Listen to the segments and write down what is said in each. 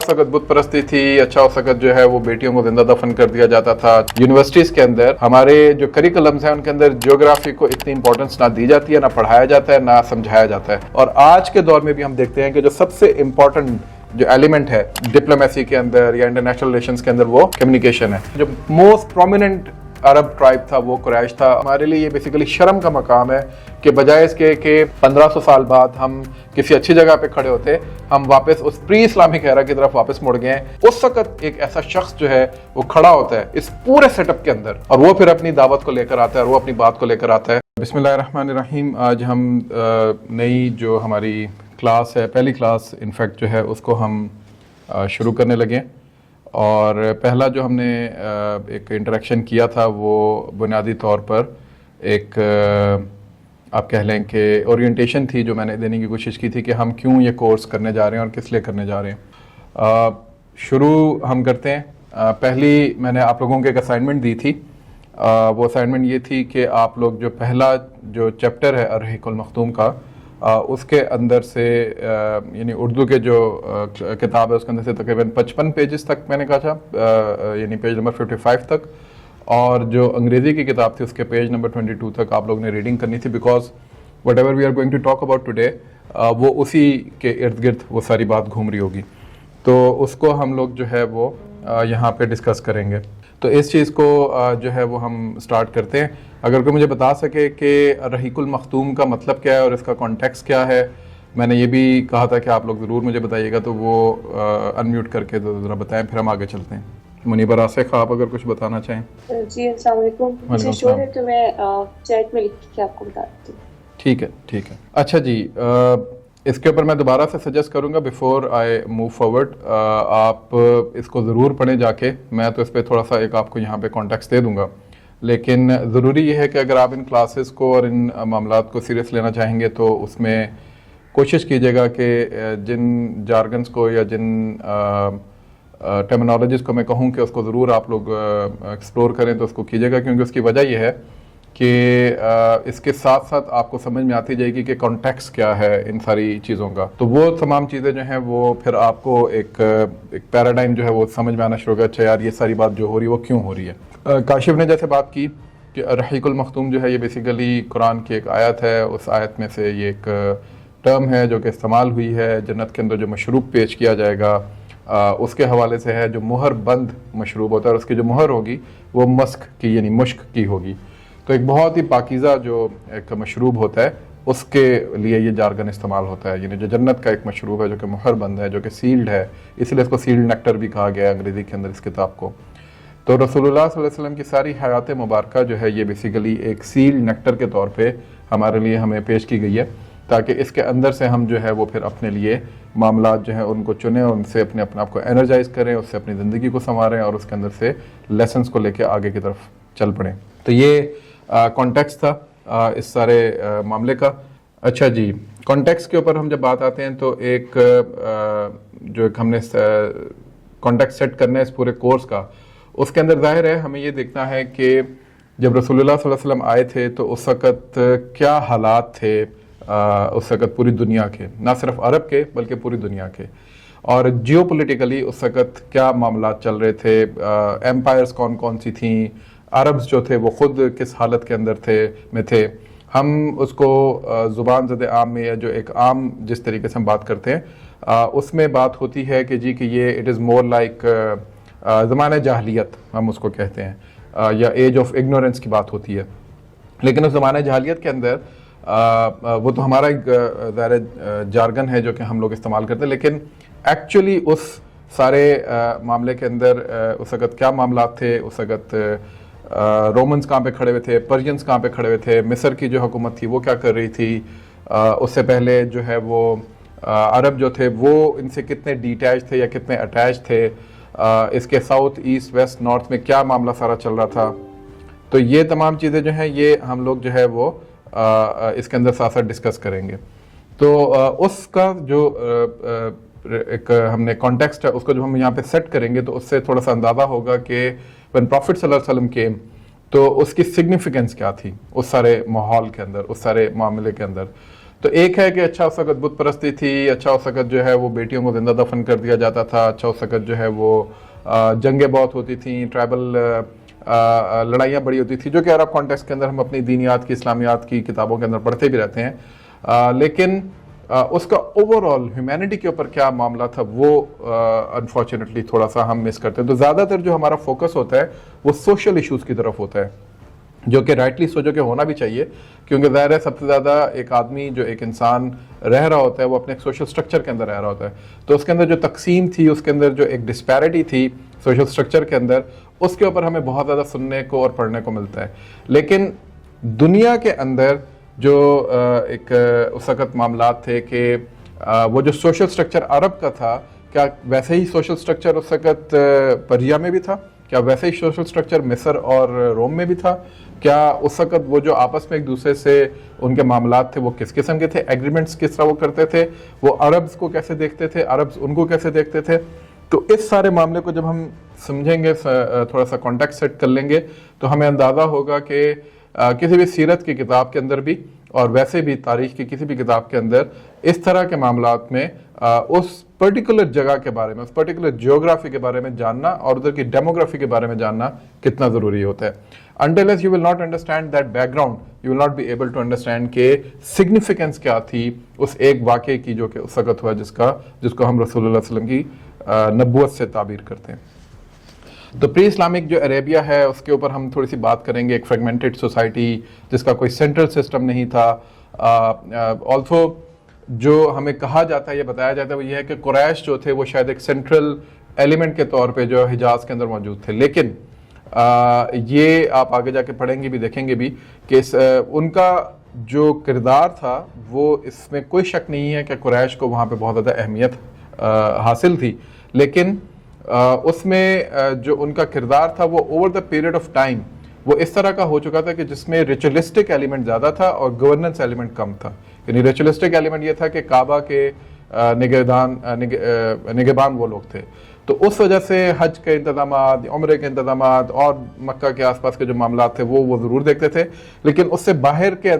उस वक्त बुत परस्ती थी, अच्छा उस वक्त जो है वो बेटियों को जिंदा दफन कर दिया जाता था। यूनिवर्सिटीज के अंदर हमारे जो करिकुलम्स हैं उनके अंदर जियोग्राफी को इतनी इंपॉर्टेंस ना दी जाती है, ना पढ़ाया जाता है, ना समझाया जाता है। और आज के दौर में भी हम देखते हैं कि जो सबसे इम्पोर्टेंट जो एलिमेंट है डिप्लोमेसी के अंदर या इंटरनेशनल रिलेशंस के अंदर वो कम्युनिकेशन है। जो मोस्ट प्रोमिनेंट अरब ट्राइब था वो कुरैश था। हमारे लिए ये बेसिकली शर्म का मकाम है कि बजाय इसके कि 1500 साल बाद हम किसी अच्छी जगह पे खड़े होते, हम वापस उस प्री इस्लामिक एरा की तरफ वापस मुड़ गए हैं। उस वक्त एक ऐसा शख्स जो है वो खड़ा होता है इस पूरे सेटअप के अंदर और वो फिर अपनी दावत को लेकर आता है और वो अपनी बात को लेकर आता है। बिस्मिल्लाहिर्रहमानिर्रहीम। आज हम नई जो हमारी क्लास है, पहली क्लास इनफैक्ट जो है उसको हम शुरू करने लगे और पहला जो हमने एक इंटरेक्शन किया था वो बुनियादी तौर पर एक आप कह लें कि ओरिएंटेशन थी जो मैंने देने की कोशिश की थी कि हम क्यों ये कोर्स करने जा रहे हैं और किस लिए करने जा रहे हैं। शुरू हम करते हैं। पहली मैंने आप लोगों को एक असाइनमेंट दी थी। वो असाइनमेंट ये थी कि आप लोग जो पहला जो चैप्टर है अर्रहीकुल मख्तूम का उसके अंदर से यानी उर्दू के जो किताब है उसके अंदर से तकरीबन 55 पेजेस तक मैंने कहा था, यानी पेज नंबर 55 तक, और जो अंग्रेज़ी की किताब थी उसके पेज नंबर 22 तक आप लोगों ने रीडिंग करनी थी। Because whatever we are going to talk about today वो उसी के इर्द गिर्द वो सारी बात घूम रही होगी, तो उसको हम लोग जो है वो यहाँ पे डिस्कस करेंगे। तो इस चीज़ को जो है वो हम स्टार्ट करते हैं। अगर कोई मुझे बता सके कि अर्रहीकुल मख्तूम का मतलब क्या है और इसका कॉन्टेक्स्ट क्या है। मैंने ये भी कहा था कि आप लोग ज़रूर मुझे बताइएगा, तो वो अनम्यूट करके तो ज़रा बताएं, फिर हम आगे चलते हैं। मुनीबा रासिक, आप अगर कुछ बताना चाहें। जी अस्सलाम वालेकुम। मुझे शोर है तो मैं चैट में लिख के आपको बता देती हूँ। ठीक है, ठीक है। अच्छा जी, इसके ऊपर मैं दोबारा से सजेस्ट करूंगा बिफोर आई मूव फॉरवर्ड, आप इसको ज़रूर पढ़ें जाके। मैं तो इस पर थोड़ा सा एक आपको यहाँ पे कॉन्टेक्स्ट दे दूंगा, लेकिन ज़रूरी ये है कि अगर आप इन क्लासेस को और इन मामलात को सीरियस लेना चाहेंगे तो उसमें कोशिश कीजिएगा कि जिन जार्गन्स को या जिन टर्मिनोलॉजीज़ को मैं कहूँ कि उसको ज़रूर आप लोग एक्सप्लोर करें तो उसको कीजिएगा, क्योंकि उसकी वजह यह है कि इसके साथ साथ आपको समझ में आती जाएगी कि कॉन्टेक्स्ट क्या है इन सारी चीज़ों का। तो वो तमाम चीज़ें जो हैं वो फिर आपको एक पैराडाइम जो है वो समझ में आना शुरू होगा। अच्छा यार, ये सारी बात जो हो रही है वो क्यों हो रही है। काशिफ ने जैसे बात की कि अर्रहीकुल मख्तूम जो है ये बेसिकली कुरान की एक आयत है। उस आयत में से ये एक टर्म है जो कि इस्तेमाल हुई है जन्नत के अंदर जो मशरूब पेश किया जाएगा उसके हवाले से है। जो मुहर बंद मशरूब होता है और उसकी जो मुहर होगी वो मस्क की यानी मुश्क की होगी। तो एक बहुत ही पाकीज़ा जो एक मशरूब होता है उसके लिए ये जार्गन इस्तेमाल होता है। यानी जो जन्नत का एक मशरूब है जो कि मुहर बंद है, जो कि सील्ड है, इसलिए इसको सील्ड नेक्टर भी कहा गया है अंग्रेज़ी के अंदर इस किताब को। तो रसूलुल्लाह सल्लल्लाहु अलैहि वसल्लम की सारी हयात मुबारक जो है ये बेसिकली एक सील्ड नेक्टर के तौर पे हमारे लिए हमें पेश की गई है, ताकि इसके अंदर से हम जो है वो फिर अपने लिए मामलात जो है उनको चुनें और उनसे अपने आप को एनर्जाइज करें, उससे अपनी ज़िंदगी को संवारें और उसके अंदर से लेसन्स को लेकर आगे की तरफ चल पड़ें। तो ये कॉन्टेक्स्ट था इस सारे मामले का। अच्छा जी, कॉन्टेक्स्ट के ऊपर हम जब बात आते हैं तो एक जो एक हमने कॉन्टेक्स्ट सेट करना है इस पूरे कोर्स का, उसके अंदर जाहिर है हमें ये देखना है कि जब रसूलुल्लाह सल्लल्लाहु अलैहि वसल्लम आए थे तो उस वक़्त क्या हालात थे उस वक़्त पूरी दुनिया के, ना सिर्फ अरब के बल्कि पूरी दुनिया के, और जियोपॉलिटिकली उस वक़्त क्या मामलात चल रहे थे, एम्पायर्स कौन कौन सी थी, अरब्स जो थे वो ख़ुद किस हालत के अंदर थे। हम उसको ज़ुबान ज़द आम में या जो एक आम जिस तरीके से हम बात करते हैं उसमें बात होती है कि जी कि ये इट इज़ मोर लाइक ज़माने जाहलियत हम उसको कहते हैं, या एज ऑफ इग्नोरेंस की बात होती है। लेकिन उस ज़माने जाहलियत के अंदर वो तो हमारा एक ज़ाहिर जार्गन है जो कि हम लोग इस्तेमाल करते हैं, लेकिन एक्चुअली उस सारे मामले के अंदर उस वक़्त क्या मामलात थे। उस वक़्त रोमन्स कहाँ पे खड़े हुए थे, पर्शियंस कहाँ पे खड़े हुए थे, मिस्र की जो हुकूमत थी वो क्या कर रही थी, उससे पहले जो है वो अरब जो थे वो इनसे कितने डिटैच थे या कितने अटैच थे, इसके साउथ ईस्ट वेस्ट नॉर्थ में क्या मामला सारा चल रहा था। तो ये तमाम चीज़ें जो हैं ये हम लोग जो है वो इसके अंदर साथ साथ डिस्कस करेंगे। तो उसका जो एक हमने कॉन्टेक्स्ट है उसको जब हम यहाँ पे सेट करेंगे तो उससे थोड़ा सा अंदाज़ा होगा कि व्हेन प्रॉफिट सल्लल्लाहु अलैहि वसल्लम केम तो उसकी सिग्निफिकेंस क्या थी उस सारे माहौल के अंदर, उस सारे मामले के अंदर। तो एक है कि अच्छा उस वक्त बुत परस्ती थी, अच्छा उस वक्त जो है वो बेटियों को जिंदा दफन कर दिया जाता था, अच्छा उस वक्त जो है वो जंगें बहुत होती थी, ट्राइबल लड़ाइयाँ बड़ी होती थी, जो कि अरब कॉन्टेक्स्ट के अंदर हम अपनी दीनियात की, इस्लामियात की किताबों के अंदर पढ़ते भी रहते हैं। लेकिन उसका ओवरऑल ह्यूमैनिटी के ऊपर क्या मामला था वो अनफॉर्चुनेटली थोड़ा सा हम मिस करते हैं। तो ज़्यादातर जो हमारा फोकस होता है वो सोशल इश्यूज़ की तरफ होता है, जो कि राइटली सोचो कि होना भी चाहिए, क्योंकि ज़ाहिर है सबसे ज़्यादा एक आदमी जो एक इंसान रह रहा होता है वो अपने एक सोशल स्ट्रक्चर के अंदर रह रहा होता है। तो उसके अंदर जो तकसीम थी, उसके अंदर जो एक डिस्पैरिटी थी सोशल स्ट्रक्चर के अंदर, उसके ऊपर हमें बहुत ज़्यादा सुनने को और पढ़ने को मिलता है। लेकिन दुनिया के अंदर जो एक उस वक़्त मामलात थे कि वो जो सोशल स्ट्रक्चर अरब का था, क्या वैसे ही सोशल स्ट्रक्चर उस वक़्त पर्जिया में भी था? क्या वैसे ही सोशल स्ट्रक्चर मिस्र और रोम में भी था? क्या उस वक़्त वो जो आपस में एक दूसरे से उनके मामलात थे वो किस किस्म के थे? एग्रीमेंट्स किस तरह वो करते थे? वो अरब्स को कैसे देखते थे? अरब्स उनको कैसे देखते थे? तो इस सारे मामले को जब हम समझेंगे, थोड़ा सा कॉन्टेक्स्ट सेट कर लेंगे, तो हमें अंदाज़ा होगा कि किसी भी सीरत की किताब के अंदर भी और वैसे भी तारीख़ की किसी भी किताब के अंदर इस तरह के मामलात में उस पर्टिकुलर जगह के बारे में, उस पर्टिकुलर जियोग्राफी के बारे में जानना और उधर की डेमोग्राफी के बारे में जानना कितना ज़रूरी होता है। Until you will not understand that background, you will not be able to understand के सिग्निफिकेंस क्या थी उस एक वाक़े की जो कि उस वक़्त हुआ, जिसको हम रसूलुल्लाह सल्लल्लाहु अलैहि वसल्लम की नबूवत से ताबीर करते हैं। तो प्री इस्लामिक जो अरेबिया है उसके ऊपर हम थोड़ी सी बात करेंगे। एक फ्रेगमेंटेड सोसाइटी जिसका कोई सेंट्रल सिस्टम नहीं था। ऑल्सो जो हमें कहा जाता है, ये बताया जाता है, वो ये है कि कुरैश जो थे वो शायद एक सेंट्रल एलिमेंट के तौर पे जो हिजाज के अंदर मौजूद थे। लेकिन ये आप आगे जाके पढ़ेंगे भी, देखेंगे भी कि उनका जो किरदार था वो, इसमें कोई शक नहीं है कि कुरैश को वहाँ पे बहुत ज़्यादा अहमियत हासिल थी। लेकिन उसमें जो उनका किरदार था वो over the period of time वो इस तरह का हो चुका था कि जिसमें रिचुअलिस्टिक एलिमेंट ज़्यादा था और गवर्नेंस एलिमेंट कम था। यानी रिचुअलिस्टिक एलिमेंट ये था कि काबा के निगहबान वो लोग थे, तो उस वजह से हज के इंतजाम, उम्रे के इंतजाम और मक्का के आसपास के जो मामलात थे वो ज़रूर देखते थे। लेकिन उससे बाहर के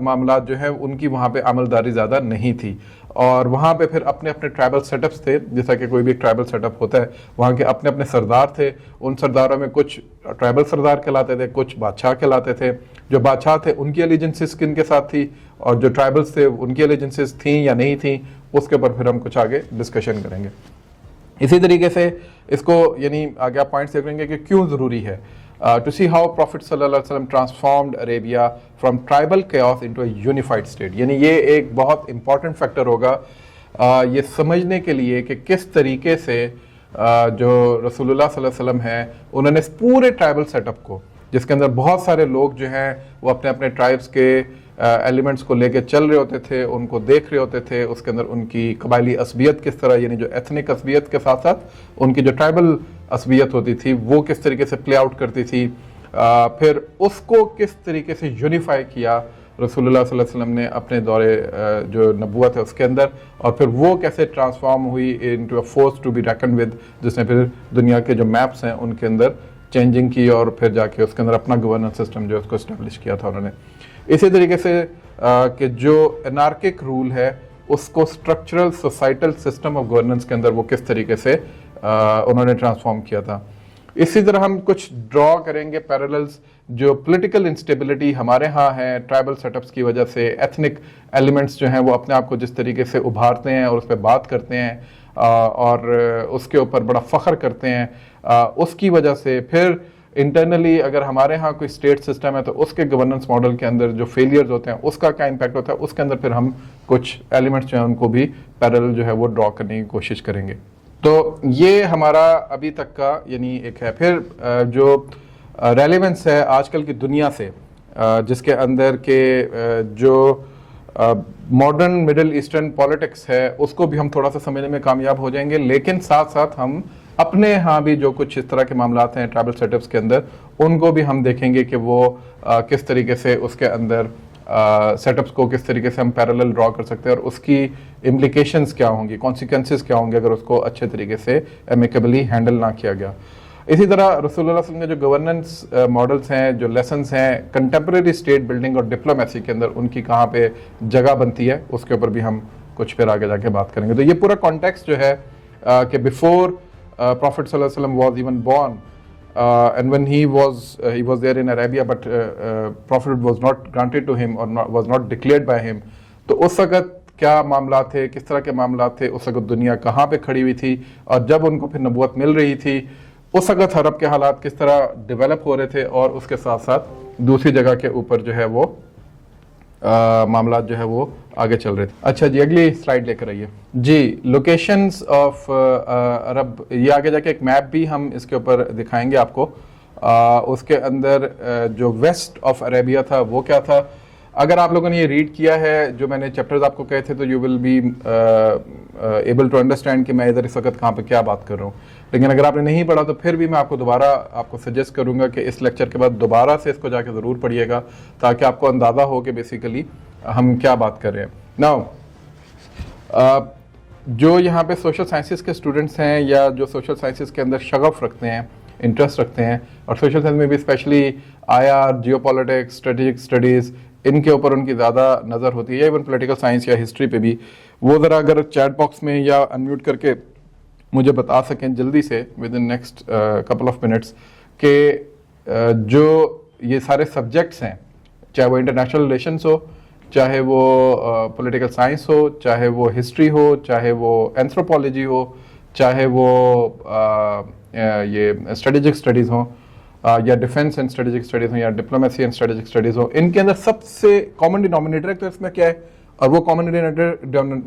मामलात जो है उनकी वहाँ पे अमलदारी ज़्यादा नहीं थी। और वहाँ पे फिर अपने अपने ट्राइबल सेटअप्स थे, जैसा कि कोई भी ट्राइबल सेटअप होता है, वहाँ के अपने अपने सरदार थे। उन सरदारों में कुछ ट्राइबल सरदार कहलाते थे, कुछ बादशाह कहलाते थे। जो बादशाह थे उनकी एलिजेंसेस किन के साथ थी और जो ट्राइबल्स थे उनकी एलिजेंसेस थी या नहीं थी, उसके ऊपर फिर हम कुछ आगे डिस्कशन करेंगे। इसी तरीके से इसको यानी आगे आप पॉइंट्स देखेंगे कि क्यों ज़रूरी है to see how Prophet sallallahu alaihi wasallam transformed Arabia from tribal chaos into a unified state। यानी ये एक बहुत important factor होगा ये समझने के लिए कि किस तरीके से जो रसूलुल्लाह सल्लल्लाहु अलैहि वसल्लम है उन्होंने इस पूरे ट्राइबल सेटअप को, जिसके अंदर बहुत सारे लोग जो हैं वो अपने अपने ट्राइब्स के एलिमेंट्स को लेके चल रहे होते थे, उनको देख रहे होते थे, उसके अंदर उनकी कबायली असबियत किस तरह, यानी जो एथनिक असबियत के साथ साथ उनकी जो ट्राइबल असबियत होती थी वो किस तरीके से प्ले आउट करती थी, फिर उसको किस तरीके से यूनिफाई किया रसूलुल्लाह सल्लल्लाहु अलैहि वसल्लम ने अपने दौरे जो नबूवत है उसके अंदर, और फिर वो कैसे ट्रांसफॉर्म हुई into a force to be reckon with, जिसने फिर दुनिया के जो मैप्स हैं उनके अंदर चेंजिंग की और फिर जाके उसके अंदर अपना गवर्नेंस सिस्टम जो है उसको इस्टेब्लिश किया था उन्होंने। इसी तरीके से कि जो एनार्किक रूल है उसको structural societal system of governance के अंदर वो किस तरीके से उन्होंने ट्रांसफॉर्म किया था। इसी तरह हम कुछ ड्रॉ करेंगे पैरेलल्स, जो पॉलिटिकल इंस्टेबिलिटी हमारे यहाँ है ट्राइबल सेटअप्स की वजह से, एथनिक एलिमेंट्स जो हैं वो अपने आप को जिस तरीके से उभारते हैं और उस पर बात करते हैं और उसके ऊपर बड़ा फ़ख्र करते हैं, उसकी वजह से फिर इंटरनली अगर हमारे यहाँ कोई स्टेट सिस्टम है तो उसके गवर्नेंस मॉडल के अंदर जो फेलियर्स होते हैं उसका क्या इम्पैक्ट होता है, उसके अंदर फिर हम कुछ एलिमेंट्स जो हैं उनको भी पैरेलल जो है वो ड्रॉ करने की कोशिश करेंगे। तो ये हमारा अभी तक का यानी एक है। फिर जो रेलेवेंस है आजकल की दुनिया से, जिसके अंदर के जो मॉडर्न मिडिल ईस्टर्न पॉलिटिक्स है उसको भी हम थोड़ा सा समझने में कामयाब हो जाएंगे, लेकिन साथ साथ हम अपने यहाँ भी जो कुछ इस तरह के मामलात हैं ट्राइबल सेटअप्स के अंदर उनको भी हम देखेंगे कि वो किस तरीके से उसके अंदर सेटअप्स को किस तरीके से हम पैरेलल ड्रॉ कर सकते हैं और उसकी इम्प्लिकेशंस क्या होंगी, कॉन्सिक्वेंसेस क्या होंगे अगर उसको अच्छे तरीके से एमिकेबली हैंडल ना किया गया। इसी तरह रसूलुल्लाह सल्लल्लाहु अलैहि वसल्लम के जो गवर्नेंस मॉडल्स हैं, जो लेसन्स हैं कंटेम्प्रेरी स्टेट बिल्डिंग और डिप्लोमेसी के अंदर, उनकी कहाँ पे जगह बनती है, उसके ऊपर भी हम कुछ फिर आगे जाके बात करेंगे। तो ये पूरा कॉन्टेक्स्ट जो है कि बिफोर प्रॉफिट सल्लल्लाहु अलैहि वसल्लम was even born and when he was there in Arabia, but prophet was not granted to him or was not declared by him, तो उस वक्त क्या मामला थे, किस तरह के मामला थे, उस वक्त दुनिया कहाँ पे खड़ी हुई थी, और जब उनको फिर नबूवत मिल रही थी उस वक्त अरब के हालात किस तरह डेवलप हो रहे थे, और उसके साथ साथ दूसरी जगह के ऊपर जो है वो मामला जो है वो आगे चल रहे थे। अच्छा जी, अगली स्लाइड लेकर आइए जी। लोकेशंस ऑफ अरब, ये आगे जाके एक मैप भी हम इसके ऊपर दिखाएंगे आपको। उसके अंदर जो वेस्ट ऑफ अरेबिया था वो क्या था। अगर आप लोगों ने ये रीड किया है जो मैंने चैप्टर्स आपको कहे थे, तो you will be able to understand कि मैं इधर इस वक्त कहाँ पे क्या बात कर रहा हूँ। लेकिन अगर आपने नहीं पढ़ा तो फिर भी मैं आपको दोबारा आपको सजेस्ट करूँगा कि इस लेक्चर के बाद दोबारा से इसको जाके ज़रूर पढ़िएगा, ताकि आपको अंदाज़ा हो कि बेसिकली हम क्या बात कर रहे हैं। नाउ जो यहाँ पे सोशल साइंसेस के स्टूडेंट्स हैं, या जो सोशल साइंसेस के अंदर शगफ रखते हैं, इंटरेस्ट रखते हैं, और सोशल साइंस में भी specially IR, geopolitics, strategic studies, इनके ऊपर उनकी ज़्यादा नज़र होती है, इवन पॉलिटिकल साइंस या हिस्ट्री पे भी, वो ज़रा अगर चैट बॉक्स में या अनम्यूट करके मुझे बता सकें जल्दी से with in next couple of minutes कि जो ये सारे सब्जेक्ट्स हैं, चाहे वो इंटरनेशनल रिलेशंस हो, चाहे वो पॉलिटिकल साइंस हो, चाहे वो हिस्ट्री हो, चाहे वो एंथ्रोपोलॉजी हो, चाहे वो ये स्ट्रेटेजिक स्टडीज़ हो, या डिफेंस एंड स्ट्रेटेजिक स्टडीज़ हो, या डिप्लोमेसी एंड स्ट्रेटेजिक स्टडीज़ हो, इनके अंदर सबसे कॉमन डिनोमिनेटर है। तो इसमें क्या है, और वो कॉमन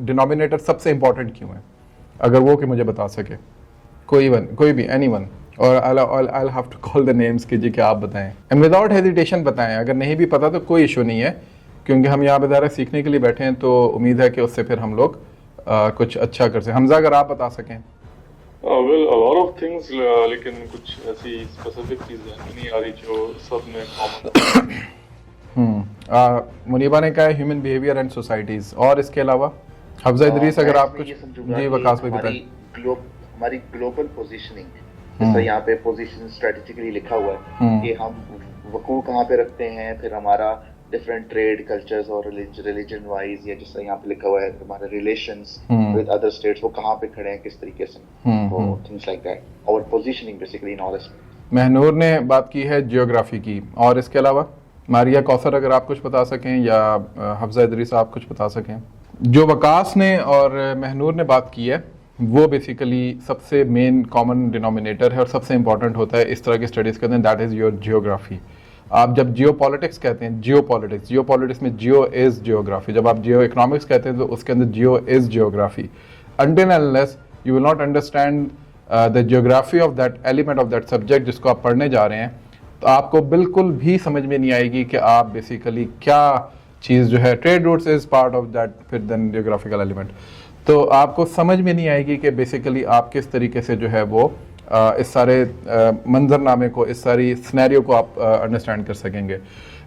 डिनोमिनेटर सबसे इंपॉर्टेंट क्यों है, अगर वो कि मुझे बता सके कोई भी एनीवन, और I'll have to call the names कि जी क्या आप बताएं, एंड विदाउट हेजिटेशन बताएं। अगर नहीं भी पता तो कोई इशू नहीं है, क्योंकि हम यहाँ पे ज़रा सीखने के लिए बैठे हैं, तो उम्मीद है कि उससे फिर हम लोग कुछ अच्छा कर सकें। हमजा, अगर आप बता सकें। well, a lot of things, लेकिन कुछ ऐसी स्पेसिफिक चीज़ें नहीं आ रही जो सब में कॉमन। मुनीबा ने कहा है ह्यूमन बिहेवियर एंड सोसाइटीज़, और इसके अलावा हफ्जा इदरीस अगर आप कुछ जी वकास पे बताएं। हमारी ग्लोबल पोजीशनिंग, जैसे यहाँ पे पोजीशन स्ट्रेटेजिकली लिखा हुआ है कि हम वकूफ कहाँ पे रखते हैं, फिर हमारा डिफरेंट ट्रेड कल्चर्स और रिलीजन वाइज, या जैसे यहाँ पे लिखा हुआ है हमारे रिलेशंस विद अदर स्टेट्स, वो कहाँ पे खड़े हैं, किस तरीके से, तो थिंग्स लाइक दैट, और positioning basically in all aspects. Mahnoor ने बात की है जियोग्राफी की, और इसके अलावा मारिया कौसर अगर आप कुछ बता सकें, या हफ्जा इदरीस आप कुछ बता सकें। जो वकास ने और महनूर ने बात की है वो बेसिकली सबसे मेन कॉमन डिनोमिनेटर है और सबसे इंपॉर्टेंट होता है इस तरह की स्टडीज़ के अंदर, दैट इज़ योर जियोग्राफी। आप जब जियोपॉलिटिक्स कहते हैं, जियोपॉलिटिक्स में जियो इज़ जियोग्राफी, जब आप जियो इकोनॉमिक्स कहते हैं तो उसके अंदर geo is geography. Until and unless you will not understand the geography of that element of that subject जिसको आप पढ़ने जा रहे हैं, तो आपको बिल्कुल भी समझ में नहीं आएगी कि आप बेसिकली क्या चीज़ जो है, trade routes is part of that फिर देन जियोग्राफिकल एलिमेंट, तो आपको समझ में नहीं आएगी कि बेसिकली आप किस तरीके से जो है वो इस सारे मंजरनामे को, इस सारी सिनेरियो को आप अंडरस्टैंड कर सकेंगे।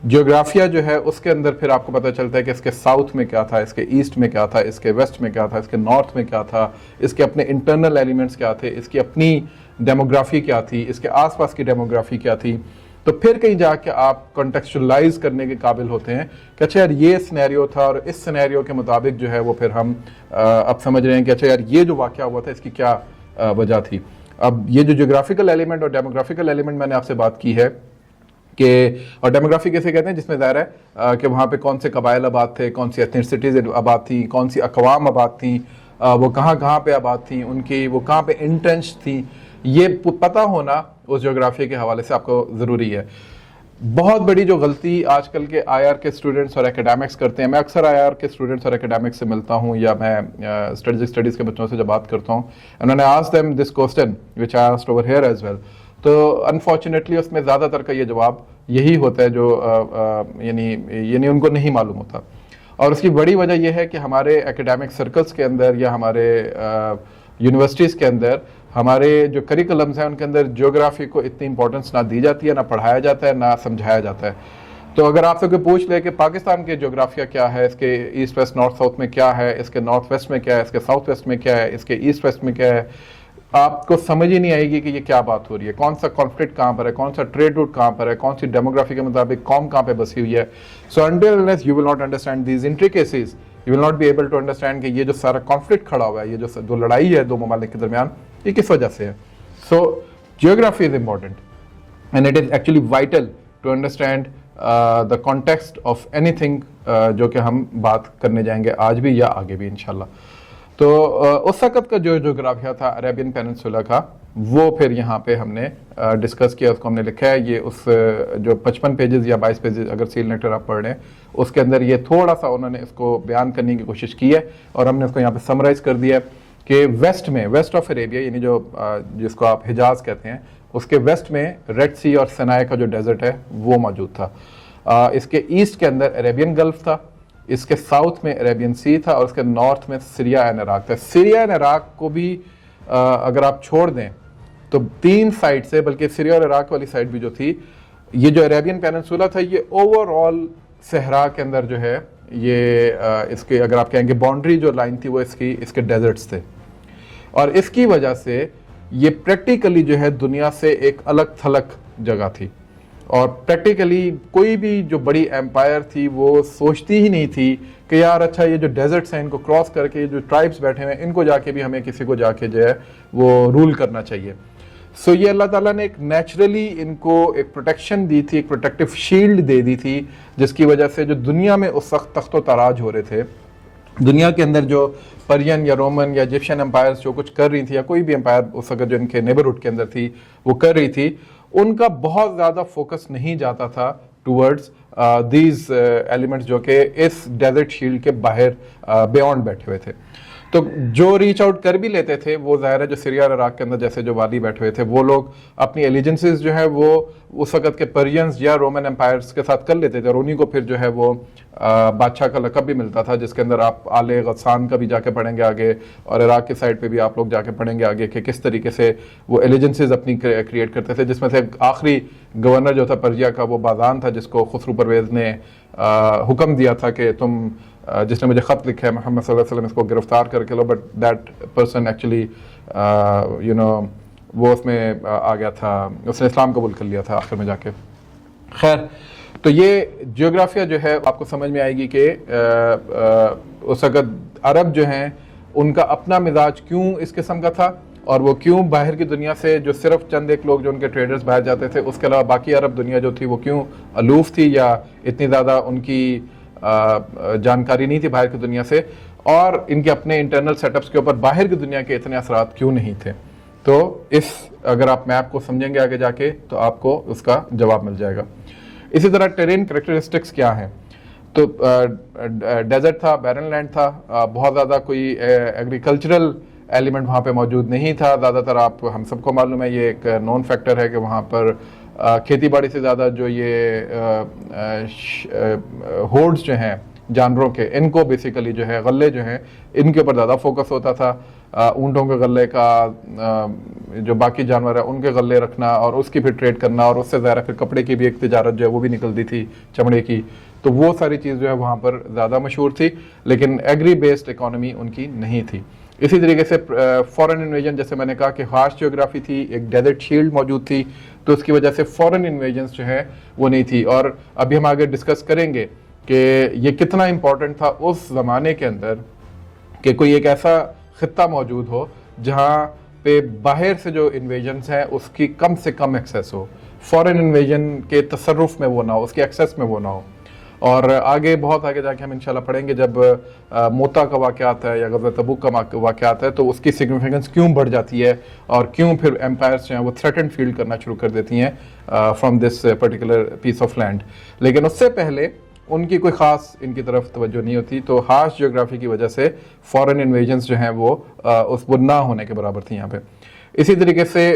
जियोग्राफिया जो है उसके अंदर फिर आपको पता चलता है कि इसके साउथ में क्या था, इसके ईस्ट में क्या था, इसके वेस्ट में क्या था, इसके नॉर्थ में क्या था, इसके अपने इंटरनल एलिमेंट्स क्या थे, इसकी अपनी डेमोग्राफी क्या थी, इसके आसपास की डेमोग्राफी क्या थी। तो फिर कहीं जाके आप कॉन्टेक्चुअलाइज करने के काबिल होते हैं कि अच्छा यार ये सिनेरियो था, और इस सिनेरियो के मुताबिक जो है वो फिर हम अब समझ रहे हैं कि अच्छा यार ये जो वाक़या हुआ था इसकी क्या वजह थी। अब ये जो जियोग्राफिकल एलिमेंट और डेमोग्राफिकल एलिमेंट मैंने आपसे बात की है कि, और डेमोग्राफी कैसे कहते हैं, जिसमें ज़ाहिर है कि वहाँ पे कौन से कबाइल आबाद थे, कौन सी एथनिसिटीज़ आबाद थी, कौन सी अक़वाम आबाद थी, वो कहाँ पे आबाद थी, उनकी वो कहाँ पे इंटेंश थी, ये पता होना उस जियोग्राफी के हवाले से आपको ज़रूरी है। बहुत बड़ी जो गलती आजकल के IR के स्टूडेंट्स और एकेडमिक्स करते हैं, मैं अक्सर IR के स्टूडेंट्स और एकेडमिक्स से मिलता हूँ, या मैं स्ट्रेटेजिक स्टडीज़ के बच्चों से जब बात करता हूँ, उन्होंने asked them this question which I asked over here as well, तो अनफॉर्चुनेटली उसमें ज़्यादातर का ये जवाब यही होता है जो यानी उनको नहीं मालूम होता। और उसकी बड़ी वजह यह है कि हमारे एकेडमिक सर्कल्स के अंदर या हमारे यूनिवर्सिटीज़ के अंदर हमारे जो करिकुलम्स हैं उनके अंदर जियोग्राफी को इतनी इंपॉर्टेंस ना दी जाती है, ना पढ़ाया जाता है, ना समझाया जाता है। तो अगर आपसे कोई पूछ ले कि पाकिस्तान की जियोग्राफिया क्या है, इसके ईस्ट वेस्ट नॉर्थ साउथ में क्या है, इसके नॉर्थ वेस्ट में क्या है, इसके साउथ वेस्ट में क्या है, इसके ईस्ट वेस्ट में क्या है, آپ کو سمجھ ہی نہیں آئے گی کہ یہ کیا بات ہو رہی ہے, کون سا کانفلکٹ کہاں پر ہے, کون سا ٹریڈ روٹ کہاں پر ہے, کون سی ڈیموگرافی کے مطابق قوم کہاں پہ بسی ہوئی ہے. سو until unless you will not understand these intricacies, you will not be able to understand کہ یہ جو سارا کانفلکٹ کھڑا ہوا ہے, یہ جو لڑائی ہے دو ممالک کے درمیان, یہ کس وجہ سے ہے. So geography is important and it is actually vital to understand the context of anything جو کہ ہم بات کرنے جائیں گے آج بھی یا آگے بھی انشاءاللہ. تو اس وقت کا جو جغرافیہ تھا عربین پیننسولا کا, وہ پھر یہاں پہ ہم نے ڈسکس کیا, اس کو ہم نے لکھا ہے. یہ اس جو 55 پیجز یا 22 پیجز اگر سیل نیٹر آپ پڑھ رہے ہیں, اس کے اندر یہ تھوڑا سا انہوں نے اس کو بیان کرنے کی کوشش کی ہے, اور ہم نے اس کو یہاں پہ سمرائز کر دیا ہے کہ ویسٹ میں, ویسٹ آف عربیہ یعنی جو جس کو آپ حجاز کہتے ہیں, اس کے ویسٹ میں ریڈ سی اور سینائے کا جو ڈیزرٹ ہے وہ موجود تھا. اس کے ایسٹ کے اندر عربین گلف تھا, اس کے ساؤتھ میں عربین سی تھا, اور اس کے نارتھ میں سیریا اینڈ عراق تھا. سیریا اینڈ عراق کو بھی اگر آپ چھوڑ دیں تو 3 سائڈ سے, بلکہ سیریا اور عراق والی سائڈ بھی جو تھی, یہ جو عربین پیننسولا تھا یہ اوور آل صحرا کے اندر جو ہے یہ اس کے اگر آپ کہیں گے باؤنڈری جو لائن تھی وہ اس کے ڈیزرٹس تھے, اور اس کی وجہ سے یہ پریکٹیکلی جو ہے دنیا سے ایک الگ تھلگ جگہ تھی. اور پریکٹیکلی کوئی بھی جو بڑی ایمپائر تھی وہ سوچتی ہی نہیں تھی کہ یار اچھا یہ جو ڈیزرٹس ہیں ان کو کراس کر کے جو ٹرائبس بیٹھے ہوئے ہیں ان کو جا کے بھی ہمیں کسی کو جا کے جو ہے وہ رول کرنا چاہیے. سو یہ اللہ تعالیٰ نے ایک نیچرلی ان کو ایک پروٹیکشن دی تھی, ایک پروٹیکٹیو شیلڈ دے دی تھی, جس کی وجہ سے جو دنیا میں اس وقت تخت و تاراج ہو رہے تھے, دنیا کے اندر جو پرین یا رومن یا ایجپشین امپائرز جو کچھ کر رہی تھی, یا کوئی بھی امپائر اس وقت جو ان کے نیبرہڈ کے اندر تھی وہ کر رہی تھی, ان کا بہت زیادہ فوکس نہیں جاتا تھا ٹورڈز دیز ایلیمنٹس جو کہ اس ڈیزرٹ شیلڈ کے باہر بیونڈ بیٹھے ہوئے تھے. تو جو ریچ آؤٹ کر بھی لیتے تھے وہ ظاہر ہے جو سیریا اور عراق کے اندر جیسے جو والی بیٹھے ہوئے تھے وہ لوگ اپنی ایلیجنسز جو ہے وہ اس وقت کے پرینز یا رومن امپائرز کے ساتھ کر لیتے تھے, اور انہی کو پھر جو ہے وہ بادشاہ کا لقب بھی ملتا تھا, جس کے اندر آپ آل غسان کا بھی جا کے پڑھیں گے آگے, اور عراق کے سائڈ پہ بھی آپ لوگ جا کے پڑھیں گے آگے کہ کس طریقے سے وہ ایلیجنسز اپنی کریٹ کرتے تھے, جس میں سے آخری گورنر جو تھا پرجیا کا وہ بازان تھا, جس کو خسرو پرویز نے حکم دیا تھا کہ تم جس نے مجھے خط لکھا ہے محمد صلی اللہ علیہ وسلم اس کو گرفتار کر کے لو, بٹ دیٹ پرسن ایکچولی وہ اس میں آ گیا تھا, اس نے اسلام قبول کر لیا تھا آخر میں جا کے. خیر, تو یہ جیوگرافیہ جو ہے آپ کو سمجھ میں آئے گی کہ اس وقت عرب جو ہیں ان کا اپنا مزاج کیوں اس قسم کا تھا, اور وہ کیوں باہر کی دنیا سے جو صرف چند ایک لوگ جو ان کے ٹریڈرز باہر جاتے تھے, اس کے علاوہ باقی عرب دنیا جو تھی وہ کیوں الوف تھی یا اتنی زیادہ ان کی جانکاری نہیں تھی باہر کی دنیا سے, اور ان کے اپنے انٹرنل سیٹ اپس کے اوپر باہر کی دنیا کے اتنے اثرات کیوں نہیں تھے. تو اس اگر آپ میپ کو سمجھیں گے آگے جا کے تو آپ کو اس کا جواب مل جائے گا. اسی طرح ٹیرین کریکٹرسٹکس کیا ہیں, تو ڈیزرٹ تھا, بیرن لینڈ تھا, بہت زیادہ کوئی ایگریکلچرل ایلیمنٹ وہاں پہ موجود نہیں تھا زیادہ تر. آپ ہم سب کو معلوم ہے, یہ ایک نون فیکٹر ہے کہ وہاں پر کھیتی باڑی سے زیادہ جو یہ ہورڈز جو ہیں جانوروں کے, ان کو بیسیکلی جو ہے غلے جو ہیں ان کے اوپر زیادہ فوکس ہوتا تھا. اونٹوں کے غلے کا, جو باقی جانور ہیں ان کے غلے رکھنا اور اس کی پھر ٹریڈ کرنا, اور اس سے ظاہر پھر کپڑے کی بھی ایک تجارت جو ہے وہ بھی نکلتی تھی چمڑے کی. تو وہ ساری چیز جو ہے وہاں پر زیادہ مشہور تھی, لیکن ایگری بیسڈ اکانومی ان کی نہیں تھی. اسی طریقے سے فورن انویژن, جیسے میں نے کہا کہ ہارش جیوگرافی تھی, ایک ڈیزرٹ شیلڈ موجود تھی, تو اس کی وجہ سے فورن انویژنس جو ہے وہ نہیں تھی. اور ابھی ہم آگے ڈسکس کریں گے کہ یہ کتنا امپورٹنٹ تھا اس زمانے کے اندر کہ کوئی ایک ایسا خطہ موجود ہو جہاں پہ باہر سے جو انویژنس ہیں اس کی کم سے کم ایکسیس ہو, فورن انویژن کے تصرف میں وہ نہ ہو, اس کے ایکسیس میں وہ نہ ہو. اور آگے بہت آگے جا کے ہم انشاءاللہ پڑھیں گے جب موتا کا واقعہ آتا ہے یا غزوہ تبوک کا واقعہ آتا ہے تو اس کی سگنیفیکنس کیوں بڑھ جاتی ہے, اور کیوں پھر ایمپائرس جو ہیں وہ تھریٹنڈ فیل کرنا شروع کر دیتی ہیں from this particular piece of land. لیکن اس سے پہلے ان کی کوئی خاص ان کی طرف توجہ نہیں ہوتی, تو ہارش جیوگرافی کی وجہ سے فورن انویژنس جو ہیں وہ نہ ہونے کے برابر تھی یہاں پہ. اسی طریقے سے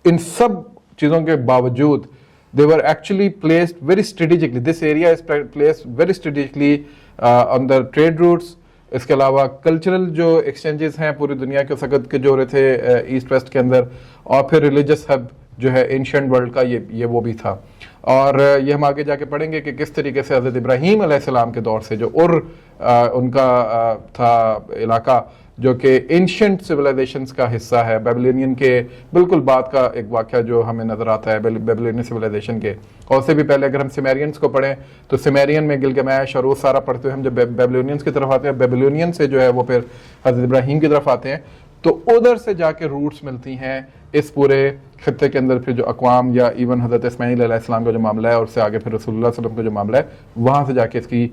ان سب چیزوں کے باوجود they were actually placed very strategically. This area is placed very strategically on the trade routes. اس کے علاوہ کلچرل جو ایکسچینجز ہیں پوری دنیا کے اس وقت کے جو رہے تھے ایسٹ ویسٹ کے اندر, اور پھر ریلیجس ہب جو ہے اینشینٹ ورلڈ کا یہ وہ بھی تھا. اور یہ ہم آگے جا کے پڑھیں گے کہ کس طریقے سے حضرت ابراہیم علیہ السلام کے دور سے جو ان کا تھا علاقہ, جو کہ اینشنٹ سویلائزیشنز کا حصہ ہے. بیبلونین کے بالکل بعد کا ایک واقعہ جو ہمیں نظر آتا ہے بیبلونین سویلائزیشن کے, اور اس سے بھی پہلے اگر ہم سیمیرینز کو پڑھیں تو سیمیرین میں گلگمیش اور وہ سارا پڑھتے ہوئے ہم جب بیبلونینز کی طرف آتے ہیں, بیبلونین سے جو ہے وہ پھر حضرت ابراہیم کی طرف آتے ہیں, تو ادھر سے جا کے روٹس ملتی ہیں اس پورے خطے کے اندر. پھر جو اقوام یا ایون حضرت اسماعیل علیہ السلام کا جو معاملہ ہے اور اس سے آگے پھر رسول اللہ صلی اللہ علیہ وسلم کا جو معاملہ ہے وہاں سے جا کے اس کی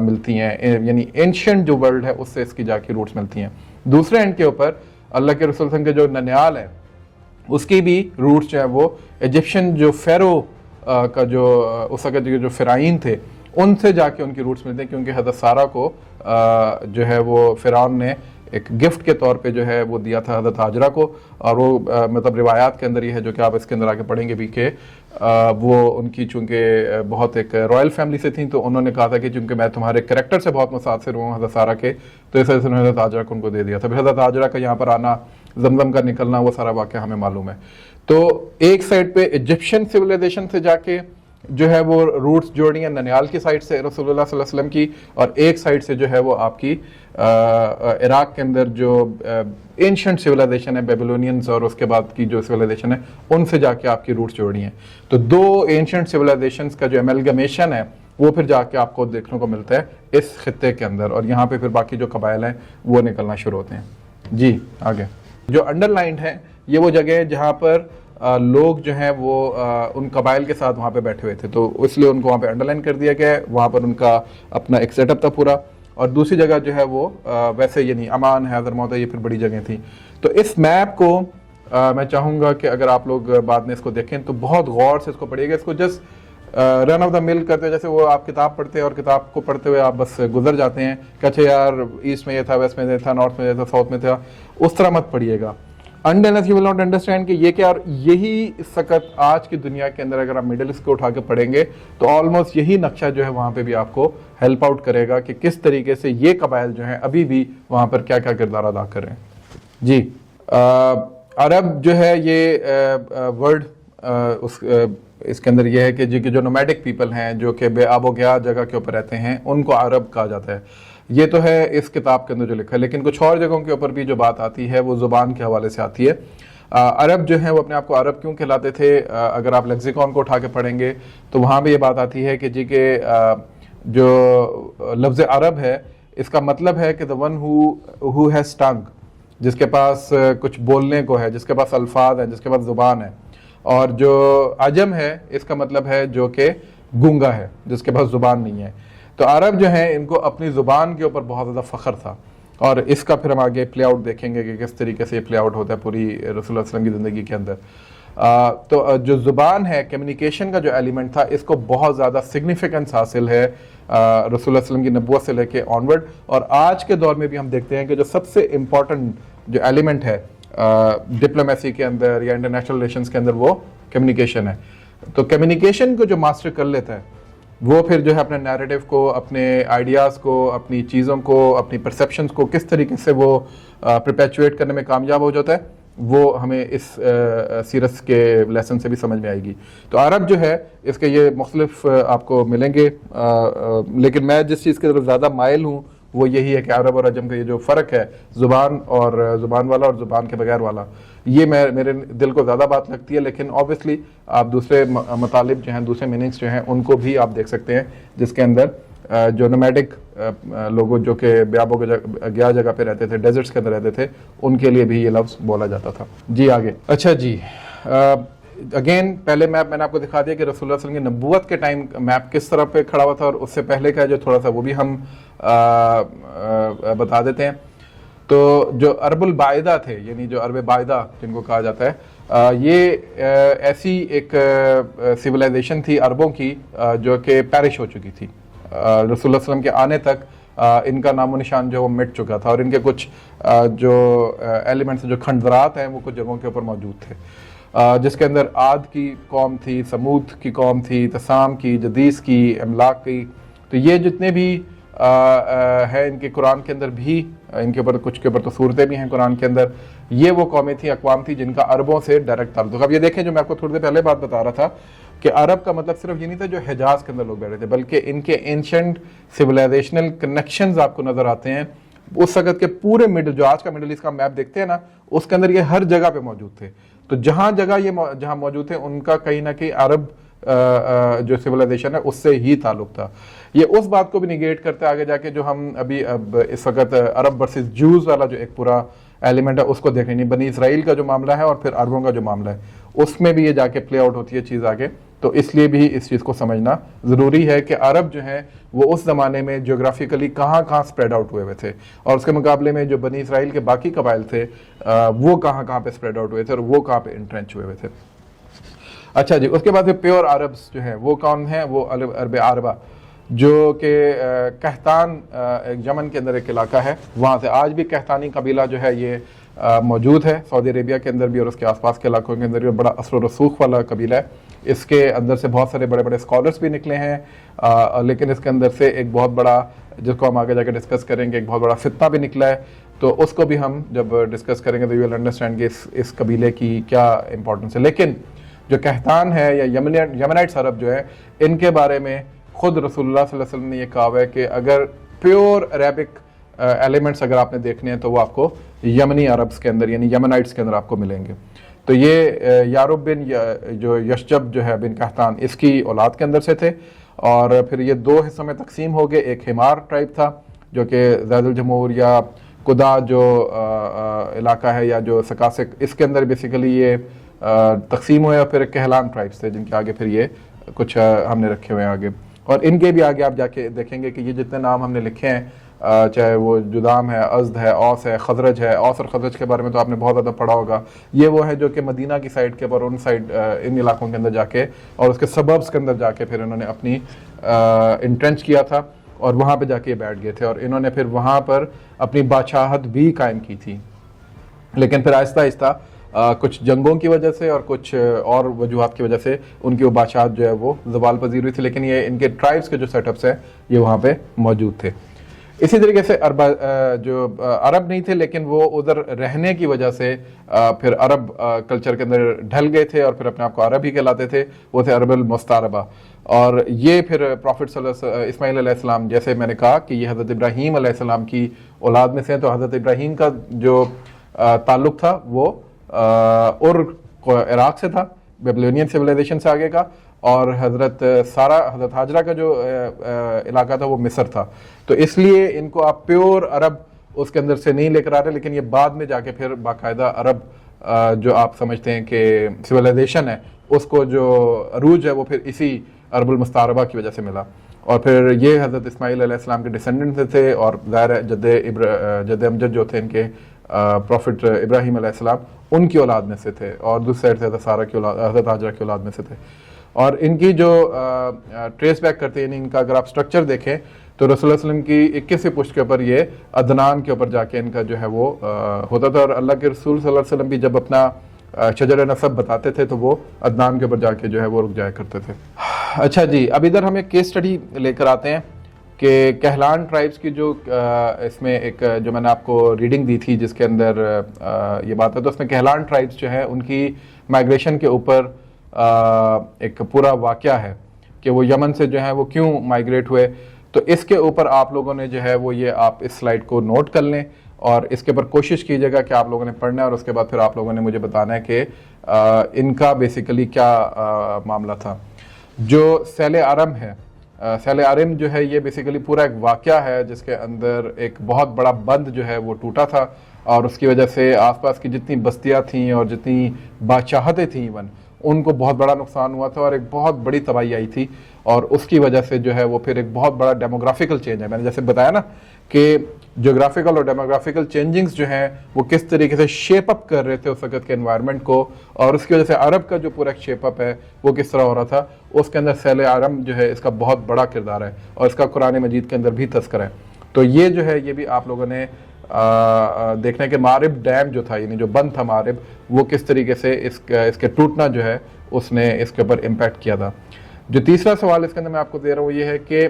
ملتی ہیں, یعنی اینشنٹ جو ورلڈ ہے اس سے اس کی جا کے روٹس ملتی ہیں. دوسرے اینڈ کے اوپر اللہ کے رسول صلی اللہ علیہ وسلم کے جو ننیال ہے اس کی بھی روٹس جو ہے وہ ایجپشن جو فیرو کا جو اس وقت جو فرعین تھے ان سے جا کے ان کی روٹس ملتے ہیں, کیونکہ حضرت سارہ کو جو ہے وہ فرعون نے ایک گفٹ کے طور پہ جو ہے وہ دیا تھا حضرت ہاجرہ کو, اور وہ مطلب روایات کے اندر یہ ہے جو کہ آپ اس کے اندر آگے پڑھیں گے بھی کہ وہ ان کی چونکہ بہت ایک رائل فیملی سے تھیں, تو انہوں نے کہا تھا کہ چونکہ میں تمہارے کریکٹر سے بہت متاثر ہوں حضرت سارہ کے, تو اس وجہ سے انہوں نے حضرت ہاجرہ کو ان کو دے دیا تھا. پھر حضرت ہاجرہ کا یہاں پر آنا, زمزم کا نکلنا, وہ سارا واقعہ ہمیں معلوم ہے. تو ایک سائڈ پہ ایجپشن سویلائزیشن سے جا کے جو ہے وہ روٹس جوڑی ہیں ننیال کی سائڈ سے رسول اللہ صلی اللہ علیہ وسلم کی, اور ایک سائڈ سے جو ہے وہ آپ کی عراق کے اندر جو اینشنٹ سویلائزیشن ہے بیبلونینز اور اس کے بعد کی جو سویلائزیشن ہے ان سے جا کے آپ کی روٹس جوڑی ہیں. تو دو اینشنٹ سویلائزیشنز کا جو ایملگمیشن ہے وہ پھر جا کے آپ کو دیکھنے کو ملتا ہے اس خطے کے اندر, اور یہاں پہ پھر باقی جو قبائل ہیں وہ نکلنا شروع ہوتے ہیں. جی آگے جو انڈر لائنڈ ہیں یہ وہ جگہ ہے جہاں پر لوگ جو ہیں وہ ان قبائل کے ساتھ وہاں پہ بیٹھے ہوئے تھے, تو اس لیے ان کو وہاں پہ انڈر لائن کر دیا گیا ہے. وہاں پر ان کا اپنا ایک سیٹ اپ تھا پورا, اور دوسری جگہ جو ہے وہ ویسے یعنی امان ہے, حضرموت ہے, یہ پھر بڑی جگہیں تھیں. تو اس میپ کو میں چاہوں گا کہ اگر آپ لوگ بعد میں اس کو دیکھیں تو بہت غور سے اس کو پڑھیے گا. اس کو جسٹ رن آف دا مل کرتے ہیں, جیسے وہ آپ کتاب پڑھتے ہیں اور کتاب کو پڑھتے ہوئے آپ بس گزر جاتے ہیں کہ اچھا یار ایسٹ میں یہ تھا, ویسٹ میں یہ تھا, نارتھ میں یہ تھا, ساؤتھ میں تھا, اس طرح مت پڑھیے گا. unless you will not understand کہ یہ کیا, اور یہی سقط آج کی دنیا کے اندر اگر آپ مڈل ایسٹ کو اٹھا کے پڑھیں گے تو آلموسٹ یہی نقشہ جو ہے وہاں پہ بھی آپ کو ہیلپ آؤٹ کرے گا کہ کس طریقے سے یہ قبائل جو ہیں ابھی بھی وہاں پر کیا کیا کردار ادا کر رہے ہیں. جی عرب جو ہے یہ ورڈ اس کے اندر یہ ہے کہ جو نومیڈک پیپل ہیں جو کہ بے آب و گیا جگہ کے اوپر رہتے ہیں ان کو عرب کہا جاتا ہے. یہ تو ہے اس کتاب کے اندر جو لکھا ہے, لیکن کچھ اور جگہوں کے اوپر بھی جو بات آتی ہے وہ زبان کے حوالے سے آتی ہے. عرب جو ہیں وہ اپنے آپ کو عرب کیوں کہلاتے تھے, اگر آپ لیکسیکون کو اٹھا کے پڑھیں گے تو وہاں بھی یہ بات آتی ہے کہ جی کہ جو لفظ عرب ہے اس کا مطلب ہے کہ the one who has tongue, جس کے پاس کچھ بولنے کو ہے, جس کے پاس الفاظ ہیں, جس کے پاس زبان ہے. اور جو عجم ہے اس کا مطلب ہے جو کہ گونگا ہے, جس کے پاس زبان نہیں ہے. تو عرب جو ہیں ان کو اپنی زبان کے اوپر بہت زیادہ فخر تھا, اور اس کا پھر ہم آگے پلے آؤٹ دیکھیں گے کہ کس طریقے سے یہ پلے آؤٹ ہوتا ہے پوری رسول اللہ صلی اللہ علیہ وسلم کی زندگی کے اندر. تو جو زبان ہے, کمیونیکیشن کا جو ایلیمنٹ تھا, اس کو بہت زیادہ سگنیفیکنس حاصل ہے رسول اللہ صلی اللہ علیہ وسلم کی نبوت سے لے کے آنورڈ. اور آج کے دور میں بھی ہم دیکھتے ہیں کہ جو سب سے امپورٹنٹ جو ایلیمنٹ ہے ڈپلومیسی کے اندر یا انٹرنیشنل ریلیشنز کے اندر وہ کمیونیکیشن ہے. تو کمیونیکیشن کو جو ماسٹر کر لیتا ہے وہ پھر جو ہے اپنے نیریٹو کو, اپنے آئیڈیاز کو, اپنی چیزوں کو, اپنی پرسیپشنز کو کس طریقے سے وہ پرپیچویٹ کرنے میں کامیاب ہو جاتا ہے, وہ ہمیں اس سیرت کے لیسن سے بھی سمجھ میں آئے گی. تو عرب جو ہے اس کے یہ مختلف آپ کو ملیں گے, لیکن میں جس چیز کی طرف زیادہ مائل ہوں وہ یہی ہے کہ عرب اور عجم کا یہ جو فرق ہے, زبان اور زبان والا اور زبان کے بغیر والا, یہ میرے دل کو زیادہ بات لگتی ہے. لیکن آبویسلی آپ دوسرے مطالب جو ہیں, دوسرے میننگس جو ہیں ان کو بھی آپ دیکھ سکتے ہیں, جس کے اندر جو نومیڈک لوگوں جو کہ بیابوں گیا جگہ پہ رہتے تھے, ڈیزرٹس کے اندر رہتے تھے, ان کے لیے بھی یہ لفظ بولا جاتا تھا. جی آگے. اچھا جی, اگین پہلے میپ میں نے آپ کو دکھا دیا کہ رسول اللہ صلی اللہ علیہ وسلم کی نبوت کے ٹائم میپ کس طرح پہ کھڑا ہوا تھا, اور اس سے پہلے کا جو تھوڑا سا وہ بھی ہم بتا دیتے ہیں. تو جو عرب البعیدہ تھے, یعنی جو عرب بعیدہ جن کو کہا جاتا ہے, یہ ایسی ایک سویلائزیشن تھی عربوں کی جو کہ پیرش ہو چکی تھی. رسول اللہ صلی اللہ علیہ وسلم کے آنے تک ان کا نام و نشان جو وہ مٹ چکا تھا, اور ان کے کچھ جو ایلیمنٹس جو کھنڈرات ہیں وہ کچھ جگہوں کے اوپر موجود تھے, جس کے اندر عاد کی قوم تھی, سمود کی قوم تھی, تسام کی, جدیس کی, املاک کی. تو یہ جتنے بھی ہے ان کے قرآن کے اندر بھی ان کے اوپر کچھ کے اوپر تو صورتیں بھی ہیں قرآن کے اندر, یہ وہ قومیں تھیں, اقوام تھی جن کا عربوں سے ڈائریکٹ تعلق. اب یہ دیکھیں جو میں آپ کو تھوڑی دیر پہلے بات بتا رہا تھا کہ عرب کا مطلب صرف یہ نہیں تھا جو حجاز کے اندر لوگ بیٹھے تھے, بلکہ ان کے اینشنٹ سویلائزیشنل کنیکشنز آپ کو نظر آتے ہیں उस वक्त के पूरे मिडल, जो आज का मिडल ईस्ट का मैप देखते हैं ना, उसके अंदर ये हर जगह पे मौजूद थे। तो जहां जगह ये जहां मौजूद थे उनका कहीं ना कहीं अरब जो सिविलाइजेशन है उससे ही ताल्लुक था। ये उस बात को भी निगेट करते आगे जाके जो हम अभी अब इस वक्त अरब वर्सेस जूस वाला जो एक पूरा एलिमेंट है उसको देखें, नहीं बनी इसराइल का जो मामला है और फिर अरबों का जो मामला है उसमें भी ये जाके प्ले आउट होती है चीज़ आगे। तो इसलिए भी इस चीज़ को समझना ज़रूरी है कि अरब जो हैं वो उस ज़माने में जियोग्राफिकली कहाँ कहाँ स्प्रेड आउट हुए थे और उसके मुकाबले में जो बनी इसराइल के बाकी कबाइल थे वो कहाँ कहाँ पे स्प्रेड आउट हुए थे और वो कहाँ पे इंट्रेंच हुए थे। अच्छा जी, उसके बाद फिर प्योर अरब्स जो हैं वो कौन हैं? वो अरब अरबा, जो कि कहतान एक यमन के अंदर एक इलाका है, वहाँ से आज भी कहतानी कबीला जो है ये मौजूद है सऊदी अरेबिया के अंदर भी और उसके आसपास के इलाकों के अंदर भी। बड़ा असर रसूख वाला कबीला है। इसके अंदर से बहुत सारे बड़े बड़े स्कॉलर्स भी निकले हैं, लेकिन इसके अंदर से एक बहुत बड़ा, जिसको हम आगे जाकर डिस्कस करेंगे, एक बहुत बड़ा फितना भी निकला है। तो उसको भी हम जब डिस्कस करेंगे तो यू विल अंडरस्टैंड कि इस कबीले की क्या इंपॉर्टेंस है। लेकिन जो कहतान है या यमनाइट्स अरब जो है, इनके बारे में खुद रसूलुल्लाह सल्लल्लाहु अलैहि वसल्लम ने ये कहा है कि अगर प्योर अरेबिक एलिमेंट्स अगर आपने देखने हैं तो वो आपको यमनी अरब्स के अंदर यानी यमनाइट्स के अंदर आपको मिलेंगे। तो ये यारूब बिन जो यशजब जो है बिन कहतान, इसकी औलाद के अंदर से थे और फिर ये दो हिस्सों में तकसीम हो गए। एक हिमार ट्राइब था जो कि ज़ैदुल जमूर या कुदा जो इलाका है या जो सकासिक, इसके अंदर बेसिकली ये तकसीम हुए। और फिर कहलान ट्राइब्स थे जिनके आगे फिर ये कुछ हमने रखे हुए हैं आगे, और इनके भी आगे आप जाके देखेंगे कि ये जितने नाम हमने लिखे हैं, चाहे वो जुदाम है, अज़द है, औस है, खजरज है। औस और खजरज के बारे में तो आपने बहुत ज़्यादा पढ़ा होगा। ये वो है जो कि मदीना की साइड के ऊपर उन साइड इन इलाकों के अंदर जाके और उसके सबब्स के अंदर जाके फिर इन्होंने अपनी इंट्रेंच किया था और वहाँ पे जाके बैठ गए थे और इन्होंने फिर वहाँ पर अपनी बादशाहत भी कायम की थी। लेकिन फिर आहिस्ता आहिस्ता कुछ जंगों की वजह से और कुछ और वजूहात की वजह से उनकी वो बादशाहत जो है वो ज़वाल पजीर हुई थी। लेकिन ये इनके ट्राइब्स के जो सेटअप्स हैं ये वहाँ पे मौजूद थे। इसी तरीके से जो अरब नहीं थे लेकिन वो उधर रहने की वजह से फिर अरब कल्चर के अंदर ढल गए थे और फिर अपने आप को अरब ही कहलाते थे। वो थे अरबुल मुस्तारबा। और ये फिर प्रॉफिट इस्माइल अलैहिस्सलाम, जैसे मैंने कहा कि ये हज़रत इब्राहीम अलैहिस्सलाम की औलाद में से, तो हज़रत इब्राहीम का जो ताल्लुक़ था वो इराक़ से था, बेबीलोनियन सिविलाइजेशन से आगे का, और हज़रत सारा, हज़रत हाजरा का जो इलाका था वो मिस्र था। तो इसलिए इनको आप प्योर अरब उसके अंदर से नहीं लेकर आ रहे, लेकिन ये बाद में जाके फिर बाकायदा अरब जो आप समझते हैं कि सिविलाइजेशन है उसको जो अरूज है वो फिर इसी अरबुल मुस्तारबा की वजह से मिला। और फिर ये हज़रत इस्माइल अलैहिस्सलाम के डिसेंडेंट थे और ज़ाहिर जद अमजद जो थे इनके प्रॉफिट इब्राहीम अलैहिस्सलाम उनकी औलाद में से थे और दूसरी साइड से हज़रत सारा की औलाद, हज़रत हाजरा की औलाद में से थे। और इनकी जो ट्रेस बैक करते हैं, इनका अगर आप स्ट्रक्चर देखें तो रसूलुल्लाह सल्लल्लाहु अलैहि वसल्लम की 21वीं पुश्त के ऊपर ये अदनान के ऊपर जाके इनका जो है वो होता था। और अल्लाह के रसूल सल्लल्लाहु अलैहि वसल्लम भी जब अपना शजर नसब बताते थे तो वो अदनान के ऊपर जाके जो है वो रुक जाया करते थे। अच्छा जी, अब इधर हम एक केस स्टडी लेकर आते हैं कि कहलान ट्राइब्स की जो इसमें एक जो मैंने आपको रीडिंग दी थी जिसके अंदर ये बात है, तो उसमें कहलान ट्राइब्स जो है उनकी माइग्रेशन के ऊपर एक पूरा वाक़या है कि वो यमन से जो है वो क्यों माइग्रेट हुए। तो इसके ऊपर आप लोगों ने जो है वो ये आप इस स्लाइड को नोट कर लें और इसके ऊपर कोशिश कीजिएगा कि आप लोगों ने पढ़ना है और उसके बाद फिर आप लोगों ने मुझे बताना है कि इनका बेसिकली क्या मामला था। जो सैले आरम है, सैले आरम जो है ये बेसिकली पूरा एक वाक़या है जिसके अंदर एक बहुत बड़ा बंद जो है वो टूटा था और उसकी वजह से आसपास की जितनी बस्तियां थीं और जितनी बादशाहतें थीं इवन उनको बहुत बड़ा नुकसान हुआ था और एक बहुत बड़ी तबाही आई थी। और उसकी वजह से जो है वो फिर एक बहुत बड़ा डेमोग्राफिकल चेंज है। मैंने जैसे बताया ना कि जियोग्राफिकल और डेमोग्राफिकल चेंजिंग्स जो हैं वो किस तरीके से शेप अप कर रहे थे उस वक्त के एनवायरनमेंट को, और उसकी वजह से अरब का जो पूरा शेप अप है वो किस तरह हो रहा था, उसके अंदर सैले आरम जो है इसका बहुत बड़ा किरदार है और इसका कुरान मजीद के अंदर भी तज़किरा है। तो ये जो है ये भी आप लोगों ने देखने के मारिब डैम जो था, यानी जो बंद था मारिब, वो किस तरीके से इसके टूटना जो है उसने इसके ऊपर इम्पैक्ट किया था। जो तीसरा सवाल इसके अंदर मैं आपको दे रहा हूँ ये है कि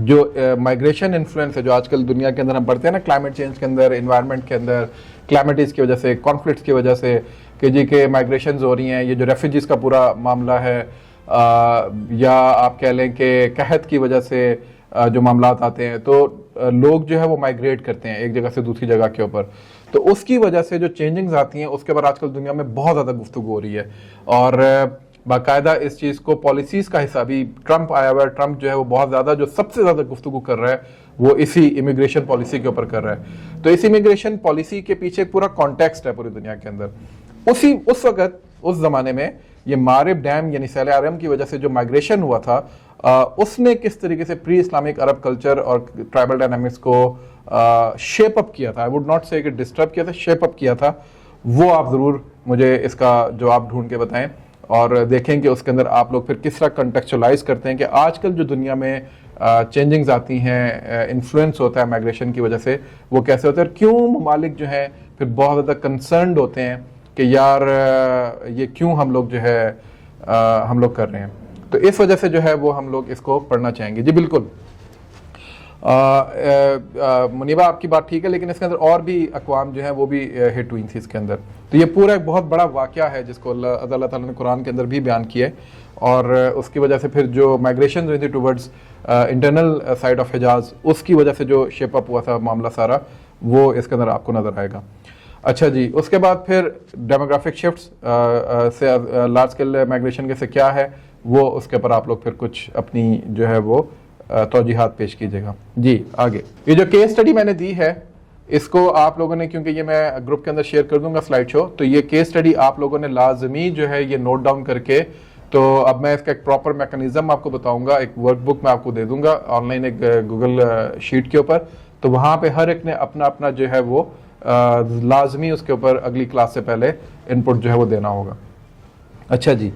जो माइग्रेशन इन्फ्लुएंस है जो आजकल दुनिया के अंदर हम पढ़ते हैं ना, क्लाइमेट चेंज के अंदर, इन्वायरमेंट के अंदर, क्लाइमेटीज़ की वजह से, कॉन्फ्लिक्ट्स की वजह से कि जी के माइग्रेशंस हो रही हैं, ये जो रेफ्यूजीज़ का पूरा मामला है, या आप कह लें कि कहत की वजह से जो मामलात आते हैं। तो لوگ جو ہے وہ مائگریٹ کرتے ہیں ایک جگہ سے دوسری جگہ کے اوپر, تو اس کی وجہ سے جو چینجنگز آتی ہیں اس کے اوپر آج کل دنیا میں بہت زیادہ گفتگو ہو رہی ہے, اور باقاعدہ اس چیز کو پالیسیز کا حصہ بھی ٹرمپ آیا ہوا ہے. ٹرمپ جو ہے وہ بہت زیادہ جو سب سے زیادہ گفتگو کر رہا ہے وہ اسی امیگریشن پالیسی کے اوپر کر رہا ہے. تو اس امیگریشن پالیسی کے پیچھے ایک پورا کانٹیکسٹ ہے پوری دنیا کے اندر. اس وقت اس زمانے میں یہ مارب ڈیم یعنی سیل عرم کی وجہ سے جو مائگریشن ہوا تھا, اس نے کس طریقے سے پری اسلامک عرب کلچر اور ٹرائبل ڈائنامکس کو شیپ اپ کیا تھا, آئی ووڈ ناٹ سے کہ ڈسٹرب کیا تھا, شیپ اپ کیا تھا, وہ آپ ضرور مجھے اس کا جواب ڈھونڈ کے بتائیں, اور دیکھیں کہ اس کے اندر آپ لوگ پھر کس طرح کنٹیکچولائز کرتے ہیں کہ آج کل جو دنیا میں چینجنگز آتی ہیں, انفلوئنس ہوتا ہے مائگریشن کی وجہ سے, وہ کیسے ہوتا ہے, اور کیوں ممالک جو ہیں پھر بہت زیادہ کنسرنڈ ہوتے ہیں کہ یار یہ کیوں ہم لوگ جو ہے ہم لوگ کر رہے ہیں. تو اس وجہ سے جو ہے وہ ہم لوگ اس کو پڑھنا چاہیں گے. جی بالکل منیبہ آپ کی بات ٹھیک ہے, لیکن اس کے اندر اور بھی اقوام جو ہیں وہ بھی ہٹ ہوئی تھی اس کے اندر. تو یہ پورا ایک بہت بڑا واقعہ ہے جس کو اللہ تعالیٰ نے قرآن کے اندر بھی بیان کیا ہے, اور اس کی وجہ سے پھر جو مائگریشن ہوئی تھی towards internal side of Hijaz, اس کی وجہ سے جو شیپ اپ ہوا تھا معاملہ سارا, وہ اس کے اندر آپ کو نظر آئے گا. اچھا جی, اس کے بعد پھر ڈیموگرافک شفٹس سے لارج اسکیل مائگریشن کے سے کیا ہے, وہ اس کے اوپر آپ لوگ پھر کچھ اپنی جو ہے وہ توجیحات پیش کیجیے گا. جی آگے, یہ جو کیس اسٹڈی میں نے دی ہے اس کو آپ لوگوں نے, کیونکہ یہ میں گروپ کے اندر شیئر کر دوں گا سلائڈ شو, تو یہ کیس اسٹڈی آپ لوگوں نے لازمی جو ہے یہ نوٹ ڈاؤن کر کے, تو اب میں اس کا ایک پراپر میکانزم آپ کو بتاؤں گا, ایک ورک بک میں آپ کو دے دوں گا آن لائن ایک گوگل شیٹ کے اوپر, تو وہاں پہ ہر ایک نے اپنا اپنا جو ہے وہ لازمی اس کے اوپر اگلی کلاس سے پہلے ان پٹ جو ہے وہ دینا ہوگا. اچھا جی,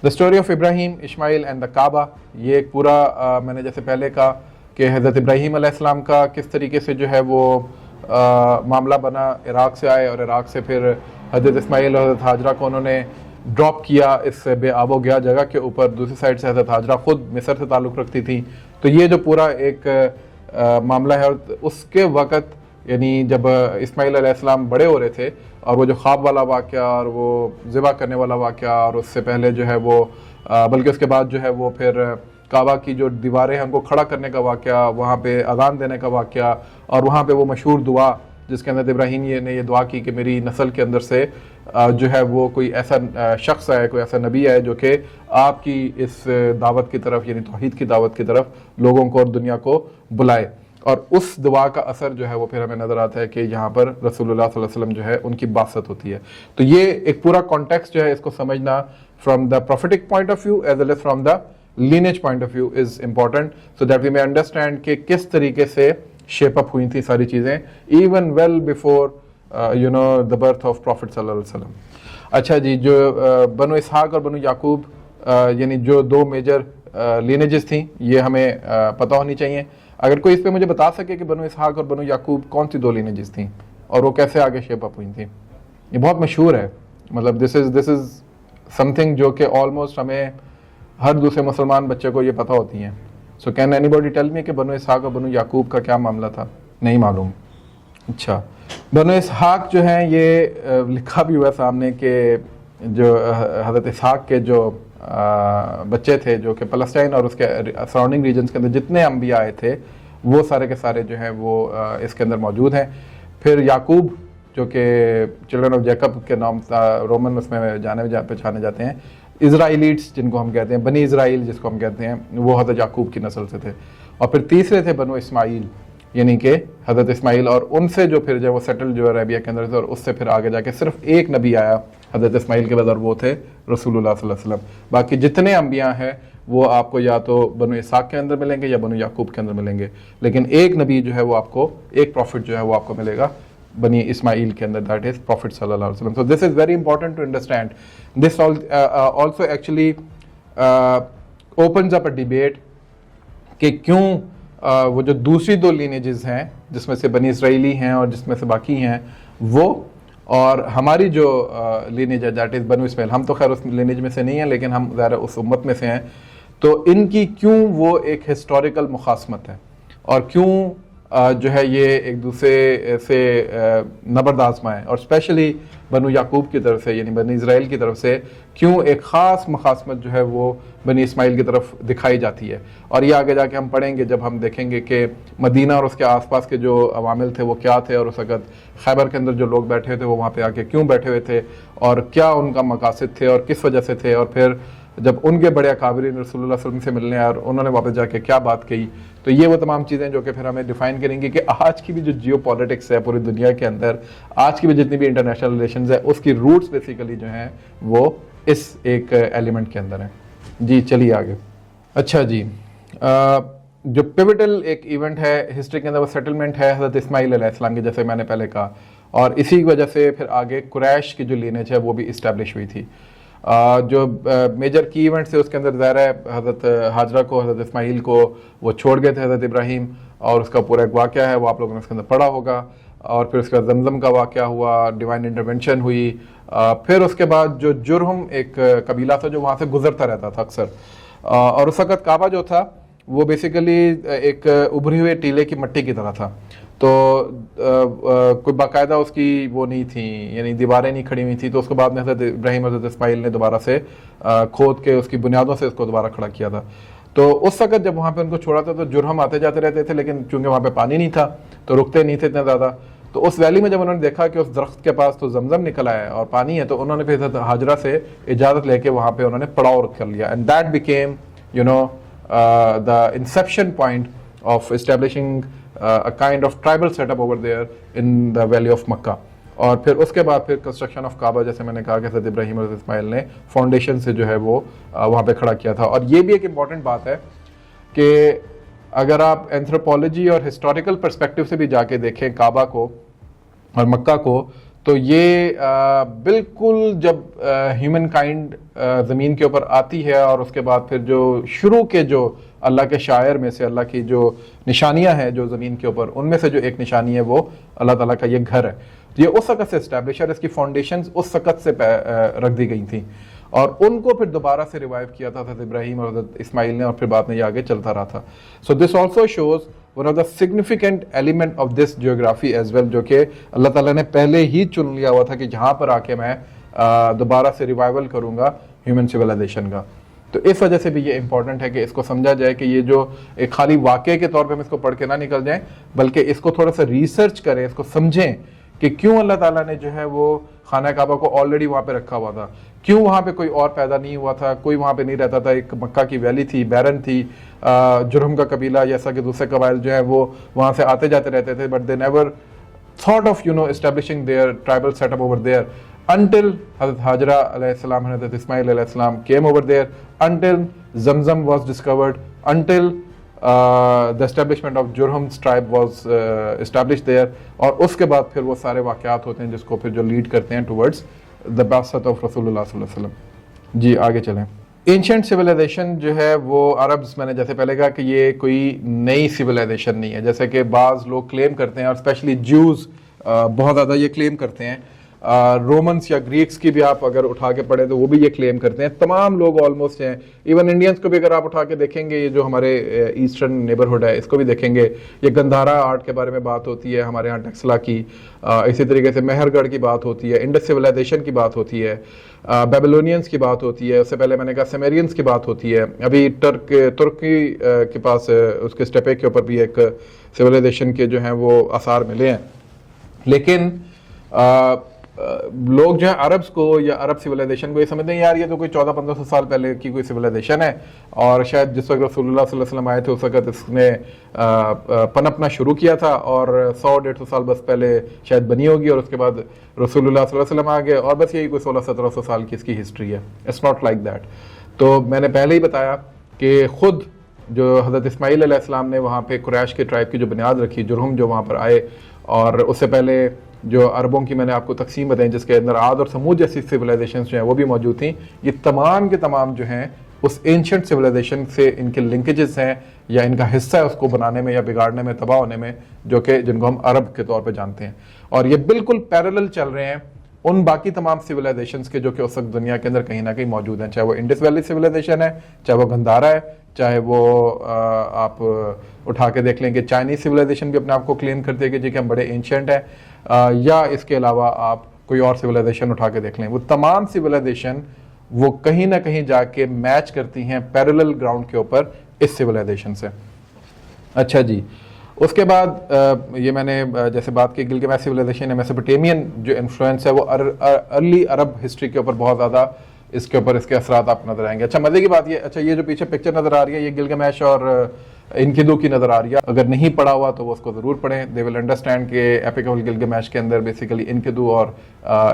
the story of Ibrahim Ismail and the Kaaba, یہ ایک پورا میں نے جیسے پہلے کہا کہ حضرت ابراہیم علیہ السلام کا کس طریقے سے جو ہے وہ معاملہ بنا, عراق سے آئے اور عراق سے پھر حضرت اسماعیل اور حضرت حاجرہ کو انہوں نے ڈراپ کیا اس بے آب و گیا جگہ کے اوپر. دوسری سائڈ سے حضرت حاجرہ خود مصر سے تعلق رکھتی تھی. تو یہ جو پورا ایک معاملہ ہے, اور اس کے وقت یعنی جب اسماعیل علیہ السلام بڑے ہو رہے تھے, اور وہ جو خواب والا واقعہ اور وہ ذبح کرنے والا واقعہ, اور اس سے پہلے جو ہے وہ بلکہ اس کے بعد جو ہے وہ پھر کعبہ کی جو دیواریں ہیں ان کو کھڑا کرنے کا واقعہ, وہاں پہ اذان دینے کا واقعہ, اور وہاں پہ وہ مشہور دعا جس کے اندر ابراہیم نے یہ دعا کی کہ میری نسل کے اندر سے جو ہے وہ کوئی ایسا شخص ہے, کوئی ایسا نبی ہے جو کہ آپ کی اس دعوت کی طرف یعنی توحید کی دعوت کی طرف لوگوں کو اور دنیا کو بلائے. اور اس دعا کا اثر جو ہے وہ پھر ہمیں نظر آتا ہے کہ یہاں پر رسول اللہ صلی اللہ علیہ وسلم جو ہے ان کی بعثت ہوتی ہے. تو یہ ایک پورا کانٹیکسٹ جو ہے اس کو سمجھنا from the prophetic point of view as well as from the lineage point of view is important, so that we میں انڈرسٹینڈ کہ کس طریقے سے شیپ اپ ہوئی تھی ساری چیزیں even well before the birth of prophet صلی اللہ علیہ وسلم. اچھا جی, جو بنو اسحاق اور بنو یعقوب یعنی جو دو میجر لینیجز تھیں, یہ ہمیں پتہ ہونی چاہیے. اگر کوئی اس پہ مجھے بتا سکے کہ بنو اسحاق اور بنو یعقوب کون سی دو لینیجز تھیں اور وہ کیسے آگے شیپ اپ ہوئی تھیں. یہ بہت مشہور ہے, مطلب دس از سم تھنگ جو کہ آلموسٹ ہمیں ہر دوسرے مسلمان بچے کو یہ پتہ ہوتی ہیں. So can any body tell me کہ بنو اسحاق اور بنو یعقوب کا کیا معاملہ تھا؟ نہیں معلوم. اچھا, بنو اسحاق جو ہیں یہ لکھا بھی ہوا ہے سامنے کہ جو حضرت اسحاق کے جو بچے تھے جو کہ فلسطین اور اس کے سراؤنڈنگ ریجنز کے اندر جتنے انبیاء آئے تھے وہ سارے کے سارے جو ہیں وہ اس کے اندر موجود ہیں. پھر یعقوب جو کہ چلڈرن آف جیکب کے نام رومن اس میں پہچانے جاتے ہیں, اسرائیلیٹس جن کو ہم کہتے ہیں, بنی اسرائیل جس کو ہم کہتے ہیں, وہ حضرت یعقوب کی نسل سے تھے. اور پھر تیسرے تھے بنو اسماعیل یعنی کہ حضرت اسماعیل, اور ان سے جو پھر جو وہ سیٹل جو عربیہ کے اندر تھے, اور اس سے پھر آگے جا کے صرف ایک نبی آیا حضرت اسماعیل کے بعد, اور وہ تھے رسول اللہ صلی اللہ علیہ وسلم. باقی جتنے انبیاء ہیں وہ آپ کو یا تو بنو اسحاق کے اندر ملیں گے یا بنو یعقوب کے اندر ملیں گے, لیکن ایک نبی جو ہے وہ آپ کو, ایک پروفٹ جو ہے وہ آپ کو ملے گا بنی اسماعیل کے اندر, دیٹ از پروفٹ صلی اللہ علیہ وسلم. So this is very important to understand. This also actually opens up a debate کہ کیوں وہ جو دوسری دو لینیجز ہیں جس میں سے بنی اسرائیلی ہیں اور جس میں سے باقی ہیں وہ, اور ہماری جو لینیج ہے دیٹ از بنو اسماعیل, ہم تو خیر اس لینیج میں سے نہیں ہیں لیکن ہم ظاہر اس امت میں سے ہیں, تو ان کی کیوں وہ ایک ہسٹوریکل مخاصمت ہے, اور کیوں جو ہے یہ ایک دوسرے سے نبرد آزمائیں, اور اسپیشلی بنو یعقوب کی طرف سے یعنی بنی اسرائیل کی طرف سے کیوں ایک خاص مخاصمت جو ہے وہ بنی اسماعیل کی طرف دکھائی جاتی ہے. اور یہ آگے جا کے ہم پڑھیں گے جب ہم دیکھیں گے کہ مدینہ اور اس کے آس پاس کے جو عوامل تھے وہ کیا تھے, اور اس وقت خیبر کے اندر جو لوگ بیٹھے ہوئے تھے وہ وہاں پہ آ کے کیوں بیٹھے ہوئے تھے, اور کیا ان کا مقاصد تھے اور کس وجہ سے تھے, اور پھر جب ان کے بڑے اکابرین رسول اللہ صلی اللہ علیہ وسلم سے ملنے آئے اور انہوں نے واپس جا کے کیا بات کہی. تو یہ وہ تمام چیزیں جو کہ پھر ہمیں ڈیفائن کریں گی کہ آج کی بھی جو جیو پالیٹکس ہے پوری دنیا کے اندر, آج کی بھی جتنی بھی انٹرنیشنل ریلیشنز ہے, اس کی روٹس بیسیکلی جو ہیں وہ اس ایک ایلیمنٹ کے اندر ہیں. جی چلیے آگے. اچھا جی, جو پیوٹل ایک ایونٹ ہے ہسٹری کے اندر وہ سیٹلمنٹ ہے حضرت اسماعیل علیہ السلام کی, جیسے میں نے پہلے کہا, اور اسی کی وجہ سے پھر آگے قریش کی جو لینیج ہے وہ بھی اسٹیبلش ہوئی تھی. جو میجر کی ایونٹ سے اس کے اندر ظاہر ہے حضرت ہاجرہ کو, حضرت اسماعیل کو وہ چھوڑ گئے تھے حضرت ابراہیم, اور اس کا پورا ایک واقعہ ہے وہ آپ لوگوں نے اس کے اندر پڑھا ہوگا. اور پھر اس کے بعد زمزم کا واقعہ ہوا, ڈیوائن انٹرونشن ہوئی. پھر اس کے بعد جو جرہم ایک قبیلہ تھا جو وہاں سے گزرتا رہتا تھا اکثر, اور اس وقت کعبہ جو تھا وہ بیسیکلی ایک ابھری ہوئے ٹیلے کی مٹی کی طرح تھا. تو کوئی باقاعدہ اس کی وہ نہیں تھی, یعنی دیواریں نہیں کھڑی ہوئی تھی. تو اس کے بعد میں حضرت ابراہیم حضرت اسماعیل نے دوبارہ سے کھود کے اس کی بنیادوں سے اس کو دوبارہ کھڑا کیا تھا. تو اس وقت جب وہاں پہ ان کو چھوڑا تھا تو جرہم آتے جاتے رہتے تھے, لیکن چونکہ وہاں پہ پانی نہیں تھا تو رکتے نہیں تھے اتنے زیادہ. تو اس ویلی میں جب انہوں نے دیکھا کہ اس درخت کے پاس تو زمزم نکل آیا ہے اور پانی ہے, تو انہوں نے پھر حضرت ہاجرہ سے اجازت لے کے وہاں پہ انہوں نے پڑاؤ کر لیا. And that became the inception point of establishing a kind of tribal setup over there in the valley of Makkah. اور پھر اس کے بعد پھر کنسٹرکشن آف کعبہ, جیسے میں نے کہا کہ حضرت ابراہیم اور حضرت اسماعیل نے فاؤنڈیشن سے جو ہے وہ وہاں پہ کھڑا کیا تھا. اور یہ بھی ایک امپورٹنٹ بات ہے کہ اگر آپ اینتھروپولوجی اور ہسٹوریکل پرسپیکٹیو سے بھی جا کے دیکھیں کعبہ کو اور مکہ کو, تو یہ بالکل جب ہیومن کائنڈ زمین کے اوپر آتی ہے اور اس کے بعد پھر جو شروع کے جو اللہ کے شاعر میں سے اللہ کی جو نشانیاں ہیں جو زمین کے اوپر, ان میں سے جو ایک نشانی ہے وہ اللہ تعالیٰ کا یہ گھر ہے. یہ اس وقت سے اسٹیبلش ہے اور اس کی فاؤنڈیشنز اس وقت سے رکھ دی گئی تھیں, اور ان کو پھر دوبارہ سے ریوائیو کیا تھا حضرت ابراہیم اور حضرت اسماعیل نے, اور پھر بعد میں یہ آگے چلتا رہا تھا. So this also shows one of the significant element of this geography as well, جو کہ اللہ تعالیٰ نے پہلے ہی چن لیا ہوا تھا کہ جہاں پر آ کے میں دوبارہ سے ریوائیول کروں گا ہیومن سویلائزیشن کا. تو اس وجہ سے بھی یہ امپورٹنٹ ہے کہ اس کو سمجھا جائے کہ یہ جو ایک خالی واقعے کے طور پہ ہم اس کو پڑھ کے نہ نکل جائیں, بلکہ اس کو تھوڑا سا ریسرچ کریں, اس کو سمجھیں کہ کیوں اللہ تعالیٰ نے جو ہے وہ خانہ کعبہ کو آلریڈی وہاں پہ رکھا ہوا تھا, کیوں وہاں پہ کوئی اور پیدا نہیں ہوا تھا, کوئی وہاں پہ نہیں رہتا تھا. ایک مکہ کی ویلی تھی, بیرن تھی, جرہم کا قبیلہ جیسا کہ دوسرے قبائل جو ہیں وہ وہاں سے آتے جاتے رہتے تھے, but they never thought of establishing their tribal setup over there until Hazrat Hajra alayhi salam and Hazrat Ismail alayhi salam came over there, until Zamzam was discovered, until the establishment of Jurham's tribe was established there. اور اس کے بعد پھر وہ سارے واقعات ہوتے ہیں جس کو پھر جو لیڈ کرتے ہیں towards the بعثت of رسول اللہ صلی اللہ علیہ وسلم. جی آگے چلیں. اینشنٹ سویلائزیشن جو ہے وہ عربز, میں نے جیسے پہلے کہا کہ یہ کوئی نئی سویلائزیشن نہیں ہے, جیسے کہ بعض لوگ کلیم کرتے ہیں, اور اسپیشلی جیوز بہت زیادہ یہ کلیم کرتے ہیں. رومنس یا گریکس کی بھی آپ اگر اٹھا کے پڑھیں تو وہ بھی یہ کلیم کرتے ہیں, تمام لوگ آلموسٹ ہیں. ایون انڈینس کو بھی اگر آپ اٹھا کے دیکھیں گے, یہ جو ہمارے ایسٹرن نیبرہڈ ہے اس کو بھی دیکھیں گے, یہ گندھارا آرٹ کے بارے میں بات ہوتی ہے ہمارے ہاں ٹیکسلا کی, اسی طریقے سے مہر گڑھ کی بات ہوتی ہے, انڈس سویلائزیشن کی بات ہوتی ہے, بیبلونینس کی بات ہوتی ہے, اس سے پہلے میں نے کہا سیمیرینس کی بات ہوتی ہے, ابھی ترکی کے پاس اس کے اسٹیپے کے اوپر بھی ایک سویلائزیشن کے جو ہیں وہ آثار ملے ہیں. لیکن لوگ جو ہیں عربس کو یا عرب سویلائزیشن کو یہ سمجھتے ہیں یار یہ تو کوئی 1400-1500 سال پہلے کی کوئی سویلائزیشن ہے, اور شاید جس وقت رسول اللہ صلی اللہ علیہ وسلم آئے تھے اس وقت اس نے پنپنا شروع کیا تھا, اور 100-150 سال بس پہلے شاید بنی ہوگی, اور اس کے بعد رسول اللہ صلی اللہ علیہ وسلم آ گئے, اور بس یہی کوئی 1600-1700 سال کی اس کی ہسٹری ہے. It's not like that. تو میں نے پہلے ہی بتایا کہ خود جو حضرت اسماعیل علیہ السلام نے وہاں پہ قریش کے ٹرائب کی جو بنیاد رکھی, جرہم جو وہاں پر آئے, اور اس سے پہلے جو عربوں کی میں نے آپ کو تقسیم بتائی جس کے اندر عاد اور سمود جیسی سویلائزیشنز جو ہیں وہ بھی موجود تھیں, یہ تمام کے تمام جو ہیں اس اینشنٹ سویلائزیشن سے ان کے لنکیجز ہیں یا ان کا حصہ ہے اس کو بنانے میں یا بگاڑنے میں, تباہ ہونے میں, جو کہ جن کو ہم عرب کے طور پہ جانتے ہیں. اور یہ بالکل پیرلل چل رہے ہیں उन बाकी तमाम सिविलाइजेशंस के जो कि उस वक्त दुनिया के अंदर कहीं ना कहीं मौजूद हैं, चाहे वो इंडस वैली सिविलाइजेशन है, चाहे वो गंधारा है, चाहे वो आप उठा के देख लें कि चाइनीज सिविलाइजेशन भी अपने आप को क्लेम करती है कि जी कि हम बड़े एंशियंट हैं, या इसके अलावा आप कोई और सिविलाइजेशन उठा के देख लें, वो तमाम सिविलाइजेशन वो कहीं ना कहीं जाके मैच करती हैं पैरेलल ग्राउंड के ऊपर इस सिविलाइजेशन से। अच्छा जी, उसके बाद ये मैंने जैसे बात की गिलगिमेश सिविलाइजेशन है, मेसोपोटामियन जो इन्फ्लुएंस है वो अर्ली अरब हिस्ट्री के ऊपर बहुत ज़्यादा इसके ऊपर इसके असरात आपको नजर आएंगे। अच्छा मजे की बात ये, अच्छा ये जो पीछे पिक्चर नजर आ रही है ये गिलगिमेश और इनकिदू की नजर आ रही है। अगर नहीं पढ़ा हुआ तो वो उसको जरूर पढ़ें, दे विल अंडरस्टैंड के एपिक ऑफ गिलगिमेश के अंदर बेसिकली इनकिदू और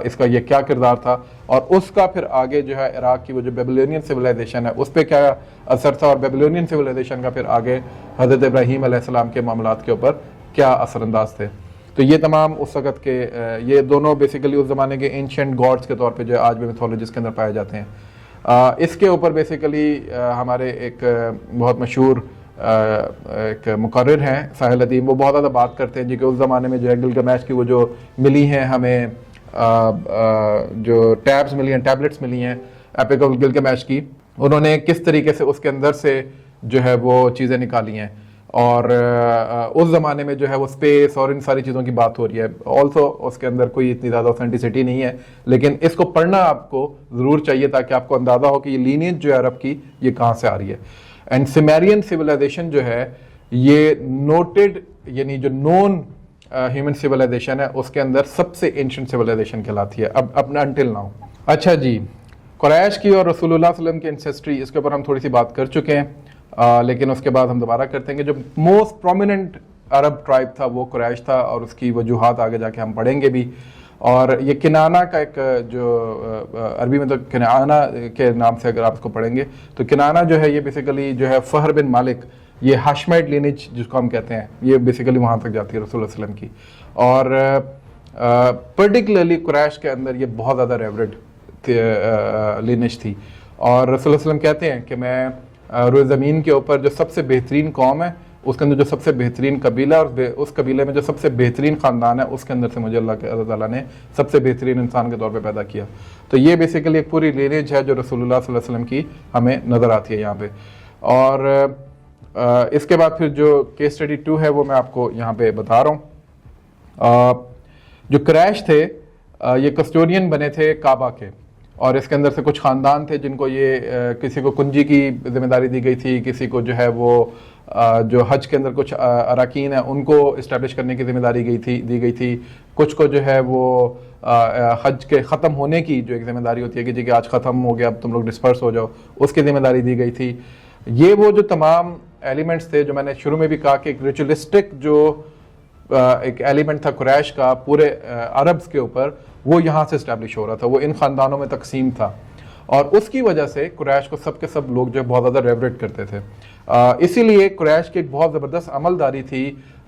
इसका ये क्या किरदार था, और उसका फिर आगे जो है इराक की वो जो बेबीलोनियन सिविलाइजेशन है उस पर क्या असर था, और बेबीलोनियन सिविलाइजेशन का फिर आगे हजरत इब्राहीम अलैहिस्सलाम के मामलात के ऊपर क्या असरअंदाज थे। तो ये तमाम उस वक़्त के ये दोनों बेसिकली उस ज़माने के एंशिएंट गॉड्स के तौर पे जो आज भी मिथोलॉजीज़ के अंदर पाए जाते हैं। इसके ऊपर बेसिकली हमारे एक बहुत मशहूर एक मुकर्रिर हैं साहिल अदीम, वो बहुत ज़्यादा बात करते हैं जी कि उस ज़माने में जो है गिलगिमेश की वो जो मिली हैं हमें जो टैब्स मिली हैं, टैबलेट्स मिली हैं एपिक ऑफ गिलगिमेश की, उन्होंने किस तरीके से उसके अंदर से जो है वो चीज़ें निकाली हैं, और उस ज़माने में जो है वो स्पेस और इन सारी चीज़ों की बात हो रही है। ऑल्सो उसके अंदर कोई इतनी ज़्यादा ऑथेंटिसिटी नहीं है, लेकिन इसको पढ़ना आपको ज़रूर चाहिए ताकि आपको अंदाज़ा हो कि ये लीनियज जो है अरब की ये कहाँ से आ रही है। एंड सुमेरियन सिविलाइजेशन जो है ये नोटेड यानी जो नोन ह्यूमन सिविलाइजेशन है उसके अंदर सबसे एंशिएंट सिविलाइजेशन कहलाती है अब अपना अंटिल नाउ। अच्छा जी, कुरैश की और रसूलुल्लाह सल्लल्लाहु अलैहि वसल्लम की एंसेस्ट्री इसके ऊपर हम थोड़ी सी बात कर चुके हैं, लेकिन उसके बाद हम दोबारा करते हैं। जो मोस्ट प्रोमिनेंट अरब ट्राइब था वो कुरैश था, और उसकी वजूहात आगे जाके हम पढ़ेंगे भी। और ये किनाना का एक जो अरबी में तो किनाना के नाम से अगर आप इसको पढ़ेंगे तो किनाना जो है ये बेसिकली जो है फहर बिन मालिक, ये हाशमाइट लिनेज जिसको हम कहते हैं, ये बेसिकली वहाँ तक जाती है रसूलुल्लाह सल्लल्लाहु अलैहि वसल्लम की। और पर्टिकुलरली कुरैश के अंदर ये बहुत ज़्यादा रेवरेड लिनेज थी, और रसूलुल्लाह सल्लल्लाहु अलैहि वसल्लम कहते हैं कि मैं रोज़ ज़मीन के ऊपर जो सबसे बेहतरीन कौम है उसके अंदर जो सबसे बेहतरीन कबीला और उस कबीले में जो सबसे बेहतरीन ख़ानदान है उसके अंदर से मुझे अल्लाह ताला ने सबसे बेहतरीन इंसान के तौर पे पैदा किया। तो ये बेसिकली एक पूरी लिनेज है जो रसूलुल्लाह सल्लल्लाहु अलैहि वसल्लम की हमें नज़र आती है यहाँ पे। और इसके बाद फिर जो केस स्टडी 2 है वो मैं आपको यहाँ पे बता रहा हूँ। जो कुरैश थे ये कस्टोडियन बने थे काबा के, और इसके अंदर से कुछ ख़ानदान थे जिनको ये किसी को कुंजी की जिम्मेदारी दी गई थी, किसी को जो है वो जो हज के अंदर कुछ अराकीन है उनको इस्टेब्लिश करने की जिम्मेदारी दी गई थी, कुछ को जो है वो हज के ख़त्म होने की जो एक जिम्मेदारी होती है कि जी कि आज ख़त्म हो गया अब तुम लोग डिस्पर्स हो जाओ, उसकी जिम्मेदारी दी गई थी। ये वो जो तमाम एलिमेंट्स थे जो मैंने शुरू में भी कहा कि एक रिचुअलिस्टिक जो एक एलिमेंट था कुरैश का पूरे अरब्स के ऊपर, वो यहाँ से इस्टेब्लिश हो रहा था, वो इन ख़ानदानों में तकसीम था, और उसकी वजह से कुरैश को सब के सब लोग जो बहुत ज़्यादा रेवरेट करते थे। इसीलिए कुरैश की एक बहुत ज़बरदस्त अमलदारी थी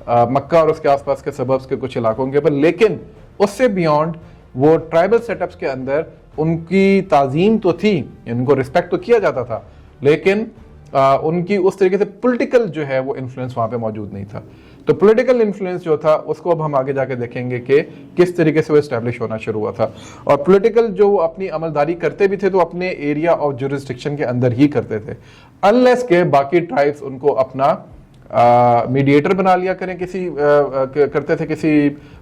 मक्का और उसके आसपास के सबब्स के कुछ इलाकों के ऊपर, लेकिन उससे बियॉन्ड वो ट्राइबल सेटअप्स के अंदर उनकी ताज़ीम तो थी, उनको रिस्पेक्ट तो किया जाता था, लेकिन उनकी उस तरीके से पॉलिटिकल जो है वो इन्फ्लुएंस वहाँ पे मौजूद नहीं था। तो पॉलिटिकल इन्फ्लुएंस जो था उसको अब हम आगे जाके देखेंगे कि किस तरीके से वो इस्टेब्लिश होना शुरू हुआ था। और पॉलिटिकल जो वो अपनी अमलदारी करते भी थे तो अपने एरिया ऑफ जुरिस्डिक्शन के अंदर ही करते थे, अनलेस के बाकी ट्राइब्स उनको अपना मीडिएटर बना लिया करें करते थे किसी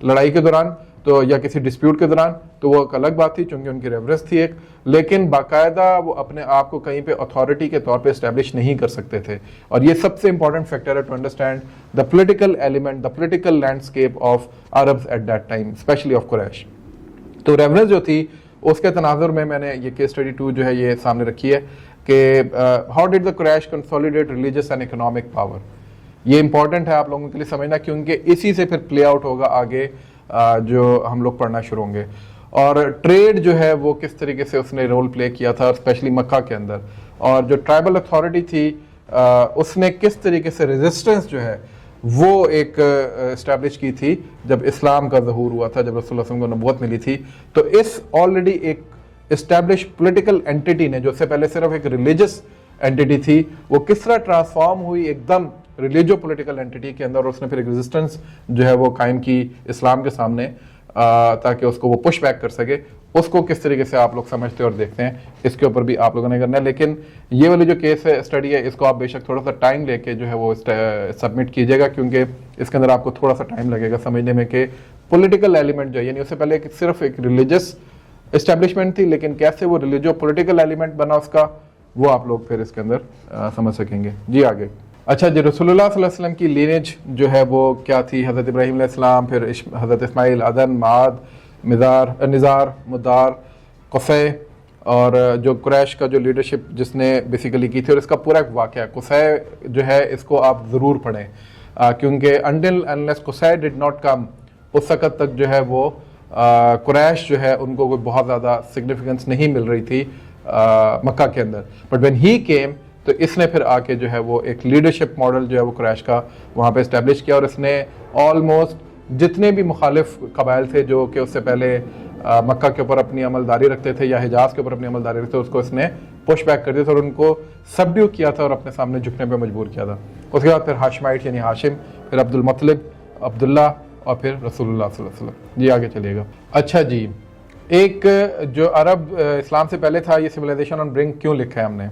लड़ाई के दौरान तो या किसी डिस्प्यूट के दौरान, तो वो एक अलग बात थी चूंकि उनकी रेफरेंस थी एक, लेकिन बाकायदा वो अपने आप को कहीं पे अथॉरिटी के तौर पे एस्टेब्लिश नहीं कर सकते थे। और ये सबसे इंपॉर्टेंट फैक्टर है to understand the political element, the political landscape of Arabs at that time, specially of Quraysh. तो रेफरेंस जो थी उसके तनाजुर में मैंने ये केस स्टडी 2 जो है ये सामने रखी है कि how did the Quraysh consolidate religious and economic power. ये इंपॉर्टेंट है आप लोगों के लिए समझना, क्योंकि इसी से फिर प्ले आउट होगा आगे जो हम लोग पढ़ना शुरू होंगे। और ट्रेड जो है वो किस तरीके से उसने रोल प्ले किया था स्पेशली मक्का के अंदर, और जो ट्राइबल अथॉरिटी थी उसने किस तरीके से रेजिस्टेंस जो है वो एक इस्टेब्लिश की थी जब इस्लाम का ज़हूर हुआ था, जब रसूलुल्लाह सल्लल्लाहु अलैहि वसल्लम को नबूवत मिली थी। तो इस ऑलरेडी एक इस्टेब्लिश पॉलिटिकल एंटिटी ने, जो उससे पहले सिर्फ एक रिलीजियस एंटिटी थी, वो किस तरह ट्रांसफॉर्म हुई एकदम रिलीजियो पॉलिटिकल एंटिटी के अंदर, और उसने फिर एक रेजिस्टेंस जो है वो कायम की इस्लाम के सामने। ताकि उसको वो पुश बैक कर सके, उसको किस तरीके से आप लोग समझते और देखते हैं, इसके ऊपर भी आप लोगों ने करना है। लेकिन ये वाली जो केस है, स्टडी है, इसको आप बेशक थोड़ा सा टाइम लेके जो है वो सबमिट कीजिएगा, क्योंकि इसके अंदर आपको थोड़ा सा टाइम लगेगा समझने में कि पॉलिटिकल एलिमेंट जो है, यानी उससे पहले सिर्फ एक रिलीजियस एस्टेब्लिशमेंट थी, लेकिन कैसे वो रिलीजियो पॉलिटिकल एलिमेंट बना उसका, वो आप लोग फिर इसके अंदर समझ सकेंगे। जी आगे। अच्छा जी, रसूलुल्लाह सल्लल्लाहु अलैहि वसल्लम की लीनेज जो है वो क्या थी? हज़रत इब्राहीम अलैहिस्सलाम, फिर हज़रत इस्माइल, अदन, माद, निज़ार, मुदार, कुसै, और जो कुरैश का जो लीडरशिप जिसने बेसिकली की थी, और इसका पूरा एक वाक़या कुसै जो है, इसको आप ज़रूर पढ़ें, क्योंकि अनटिल अनलेस कुसै डिड नॉट कम, उस वक़्त तक जो है वो कुरैश जो है उनको कोई बहुत ज़्यादा सिग्निफिकेंस नहीं मिल रही थी मक्का के अंदर। बट व्हेन ही केम, तो इसने फिर आके जो है वो एक लीडरशिप मॉडल जो है वो कुरैश का वहाँ पे इस्टेब्लिश किया, और इसने ऑलमोस्ट जितने भी मुखालिफ कबाइल थे जो कि उससे पहले मक्का के ऊपर अपनी अमलदारी रखते थे या हिजाज के ऊपर अपनी अमलदारी रखते थे, उसको इसने पुश बैक कर दिया था और उनको सबड्यू किया था और अपने सामने झुकने पे मजबूर किया था। उसके बाद फिर हाशमाइट यानी हाशिम, फिर अब्दुल मुत्तलिब, अब्दुल्ला, और फिर रसूलुल्लाह सल्लल्लाहु अलैहि वसल्लम। जी आगे चलिएगा। अच्छा जी, एक जो अरब इस्लाम से पहले था, ये सिविलाइजेशन ऑन ब्रिंक क्यों लिखा है हमने?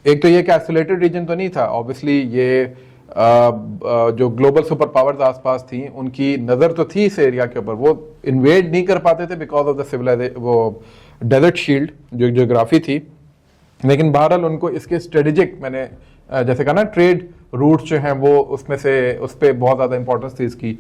एक तो ये कि आइसोलेटेड रीजन तो नहीं था, ऑब्वियसली ये जो ग्लोबल सुपर पावर्स आसपास थी उनकी नज़र तो थी इस एरिया के ऊपर, वो इन्वेड नहीं कर पाते थे बिकॉज ऑफ द सिविलाइजेशन, वो डेजर्ट शील्ड जो जियोग्राफी थी, लेकिन बहरहाल उनको इसके स्ट्रेटेजिक, मैंने जैसे कहा ना, ट्रेड रूट्स जो हैं वो उसमें से उस पर बहुत ज़्यादा इंपॉर्टेंस थी इसकी,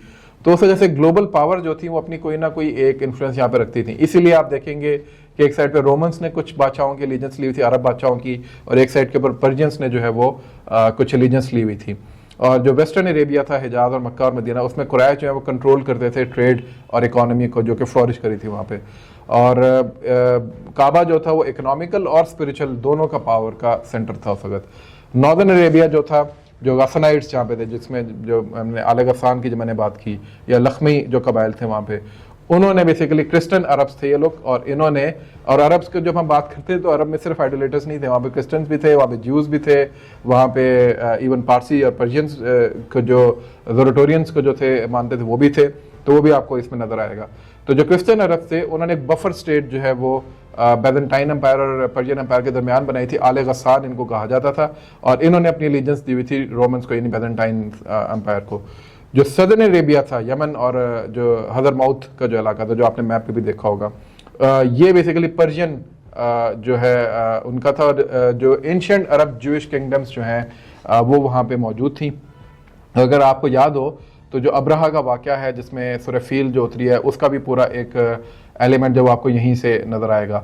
तो उस वजह से ग्लोबल पावर जो थी वो अपनी कोई ना कोई एक इन्फ्लुएंस यहाँ पे रखती थी। इसीलिए आप देखेंगे कि एक साइड पे रोमन्स ने कुछ बादशाहों की एलिजेंस ली हुई थी, अरब बादशाहों की, और एक साइड के ऊपर पर्जियंस ने जो है वो कुछ एलिजेंस ली हुई थी। और जो वेस्टर्न अरेबिया था, हिजाज और मक्का और मदीना, उसमें कुरैश जो है वो कंट्रोल करते थे ट्रेड और इकोनॉमी को, जो कि फ्लोरिश करी थी वहाँ पे। और काबा जो था वो इकोनॉमिकल और स्पिरिचुअल दोनों का पावर का सेंटर था उस वक्त। नॉर्दर्न अरेबिया जो था, जो गसनाइट्स जहाँ पे थे, जिसमें जो हमने आले गसान की जो मैंने बात की, या लखमी जो कबाइल थे वहाँ पे, उन्होंने बेसिकली क्रिश्चियन अरब्स थे ये लोग, और इन्होंने, और अरब्स की जब हम बात करते हैं तो अरब में सिर्फ आइडोलेटर्स नहीं थे, वहाँ पे क्रिश्चियंस भी थे, वहाँ पे ज्यूज भी थे, वहाँ पे इवन पारसी और पर्शियंस को जो ज़ोरेटोरियंस को जो थे मानते थे वो भी थे, तो वो भी आपको इसमें नजर आएगा। तो जो क्रिश्चियन अरब थे उन्होंने एक बफर स्टेट जो है वो बैजेंटाइन एम्पायर और पर्शियन एम्पायर के दरमियान बनाई थी, आले गसान इनको कहा जाता था, और इन्होंने अपनी एलिजेंस दी हुई थी रोमन्स को, यानी बैजेंटाइन एम्पायर को। जो सदर्न अरेबिया था, यमन और जो हदरमाउत का जो इलाका था, जो आपने मैप पे भी देखा होगा, ये बेसिकली पर्शियन जो है उनका था, और जो एंशिएंट अरब ज्यूइश किंगडम्स जो हैं वो वहाँ पे मौजूद थी। अगर आपको याद हो तो जो अब्रहा का वाक़या है जिसमें सूरह फील जो उतरी है, उसका भी पूरा एक एलिमेंट जो आपको यहीं से नज़र आएगा।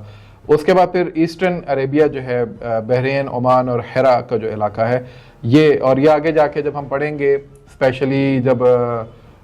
उसके बाद फिर ईस्टर्न अरेबिया जो है, बहरीन, ओमान और हेरा का जो इलाका है ये, और ये आगे जाके जब हम पढ़ेंगे, स्पेशली जब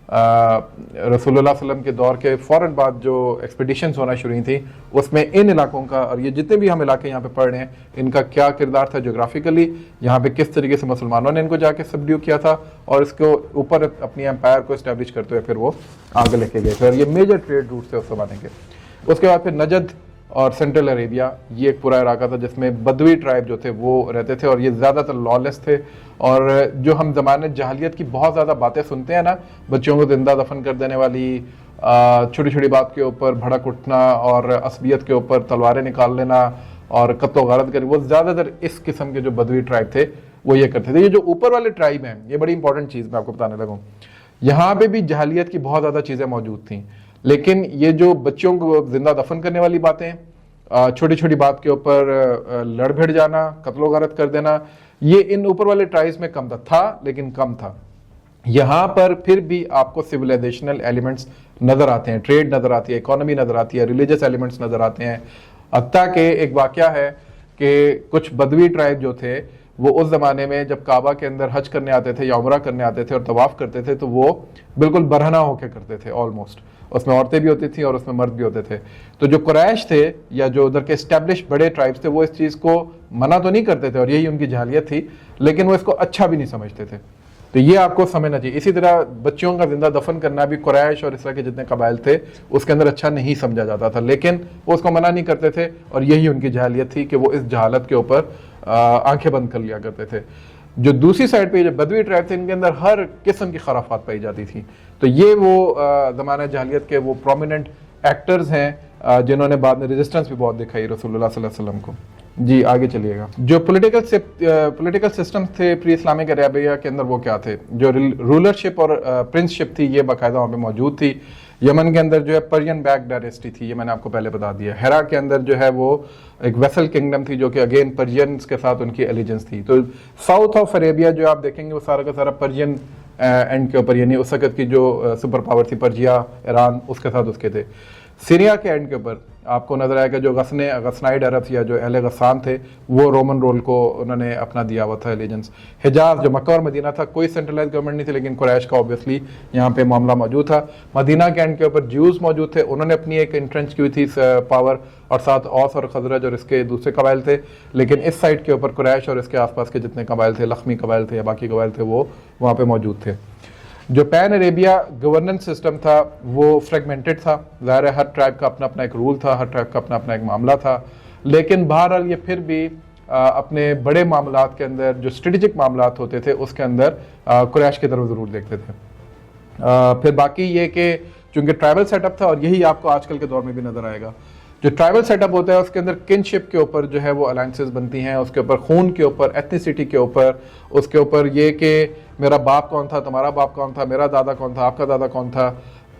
रसूलुल्लाह सल्लल्लाहु अलैहि वसल्लम के दौर के फ़ौरन बाद जो एक्सपीडिशंस होना शुरू हुई थी, उसमें इन इलाकों का, और ये जितने भी हम इलाके यहाँ पे पढ़ रहे हैं, इनका क्या किरदार था जोग्राफिकली, यहाँ पे किस तरीके से मुसलमानों ने इनको जाके सबड्यू किया था, और इसको ऊपर अपनी एम्पायर को इस्टेब्लिश करते हुए फिर वो आगे लेके गए थे, और ये मेजर ट्रेड रूट थे उस ज़माने के। उसके बाद फिर नजद और सेंट्रल अरेबिया, ये एक पूरा इलाका था जिसमें बदवी ट्राइब जो थे वो रहते थे, और ये ज़्यादातर लॉलेस थे, और जो हम ज़माने जहालियत की बहुत ज़्यादा बातें सुनते हैं ना, बच्चों को जिंदा दफन कर देने वाली, छोटी छोटी बात के ऊपर भड़क उठना, और असबियत के ऊपर तलवारें निकाल लेना, और कत्ल गारत करना, वो ज़्यादातर इस किस्म के जो बदवी ट्राइब थे वो ये करते थे। ये जो ऊपर वाले ट्राइब हैं, ये बड़ी इंपॉर्टेंट चीज़ मैं आपको बताने लगूँ, यहाँ पे भी जहालियत की बहुत ज़्यादा चीज़ें मौजूद थीं, लेकिन ये जो बच्चों को जिंदा दफन करने वाली बातें, छोटी छोटी बात के ऊपर लड़ भिड़ जाना, कत्लो गारत कर देना, ये इन ऊपर वाले ट्राइब्स में कम था, लेकिन कम था। यहाँ पर फिर भी आपको सिविलाइजेशनल एलिमेंट्स नजर आते हैं, ट्रेड नजर आती है, इकोनॉमी नजर आती है, रिलीजियस एलिमेंट्स नजर आते हैं। हत्ता के एक वाक़या है कि कुछ बदवी ट्राइब जो थे वो उस ज़माने में जब काबा के अंदर हज करने आते थे या उमरा करने आते थे और तवाफ़ करते थे, तो वो बिल्कुल बरहना होकर करते थे ऑलमोस्ट, उसमें औरतें भी होती थी और उसमें मर्द भी होते थे। तो जो कुरैश थे या जो उधर के एस्टेब्लिश बड़े ट्राइब्स थे वो इस चीज़ को मना तो नहीं करते थे, और यही उनकी जहालियत थी, लेकिन वो इसको अच्छा भी नहीं समझते थे। तो ये आपको समझना चाहिए। इसी तरह बच्चों का जिंदा दफन करना भी कुरैश और इस तरह के जितने कबाइल थे उसके अंदर अच्छा नहीं समझा जाता था, लेकिन वो उसको मना नहीं करते थे, और यही उनकी जहालियत थी कि वो इस जहालत के ऊपर आंखें बंद कर लिया करते थे। جو دوسری سائڈ پہ جو بدوی ٹرائب تھے ان کے اندر ہر قسم کی خرافات پائی جاتی تھی. تو یہ وہ زمانہ جاہلیت کے وہ پرومیننٹ ایکٹرز ہیں جنہوں نے بعد میں ریزسٹنس بھی بہت دکھائی رسول اللہ صلی اللہ علیہ وسلم کو. جی آگے چلیے گا. جو پولیٹیکل سسٹم تھے پری اسلامک عربیہ کے اندر وہ کیا تھے؟ جو رولرشپ اور پرنسشپ تھی یہ باقاعدہ وہاں پہ موجود تھی. یمن کے اندر جو ہے پرین بیک ڈائنیسٹی تھی، یہ میں نے آپ کو پہلے بتا دیا. ہیرا کے اندر جو ہے وہ ایک ویسل کنگڈم تھی جو کہ اگین پرجینز کے ساتھ ان کی ایلیجنس تھی. تو ساؤتھ آف عربیہ جو آپ دیکھیں گے وہ سارا کا سارا پرجین اینڈ کے اوپر، یعنی اس وقت کی جو سپر پاور تھی پرجیا، ایران، اس کے ساتھ اس کے تھے. سیریا کے اینڈ کے اوپر آپ کو نظر آئے گا جو غسنائڈ عرب یا جو اہل غسان تھے وہ رومن رول کو انہوں نے اپنا دیا ہوا تھا ایلیجنس. حجاز جو مکہ اور مدینہ تھا کوئی سینٹرلائز گورنمنٹ نہیں تھی لیکن قریش کا اوبویسلی یہاں پہ معاملہ موجود تھا. مدینہ کے اینڈ کے اوپر جیوز موجود تھے، انہوں نے اپنی ایک انٹرنچ کی ہوئی تھی پاور، اور ساتھ اوس اور خزرج اور اس کے دوسرے قبائل تھے. لیکن اس سائڈ کے اوپر قریش اور اس کے آس پاس کے جتنے قبائل تھے، لخمی قبائل تھے یا باقی قبائل تھے، وہ وہاں پہ موجود تھے. جو پین عربیہ گورننس سسٹم تھا وہ فریگمنٹڈ تھا. ظاہر ہے ہر ٹرائب کا اپنا اپنا ایک رول تھا، ہر ٹرائب کا اپنا اپنا ایک معاملہ تھا. لیکن بہرحال یہ پھر بھی اپنے بڑے معاملات کے اندر جو اسٹریٹجک معاملات ہوتے تھے اس کے اندر قریش کی طرف ضرور دیکھتے تھے. پھر باقی یہ کہ چونکہ ٹرائبل سیٹ اپ تھا، اور یہی آپ کو آج کل کے دور میں بھی نظر آئے گا، جو ٹرائبل سیٹ اپ ہوتا ہے اس کے اندر کنشپ کے اوپر جو ہے وہ الائنسز بنتی ہیں، اس کے اوپر خون کے اوپر، ایتھنیسٹی کے اوپر، اس کے اوپر یہ کہ میرا باپ کون تھا، تمہارا باپ کون تھا، میرا دادا کون تھا، آپ کا دادا کون تھا،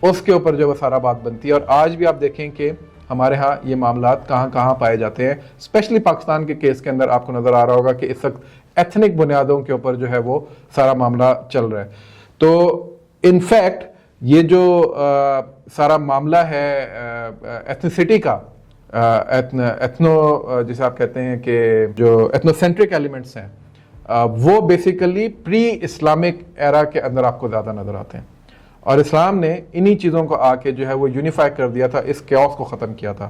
اس کے اوپر جو وہ سارا بات بنتی ہے. اور آج بھی آپ دیکھیں کہ ہمارے ہاں یہ معاملات کہاں کہاں پائے جاتے ہیں. اسپیشلی پاکستان کے کیس کے اندر آپ کو نظر آ رہا ہوگا کہ اس وقت ایتھنک بنیادوں کے اوپر جو ہے وہ سارا معاملہ چل رہا ہے. تو انفیکٹ یہ جو سارا معاملہ ہے ایتھنیسٹی کا، ایتھنو جسے آپ کہتے ہیں کہ جو ایتھنو سینٹرک ایلیمنٹس ہیں وہ بیسیکلی پری اسلامک ایرا کے اندر آپ کو زیادہ نظر آتے ہیں. اور اسلام نے انہی چیزوں کو آ کے جو ہے وہ یونیفائی کر دیا تھا، اس کیوس کو ختم کیا تھا.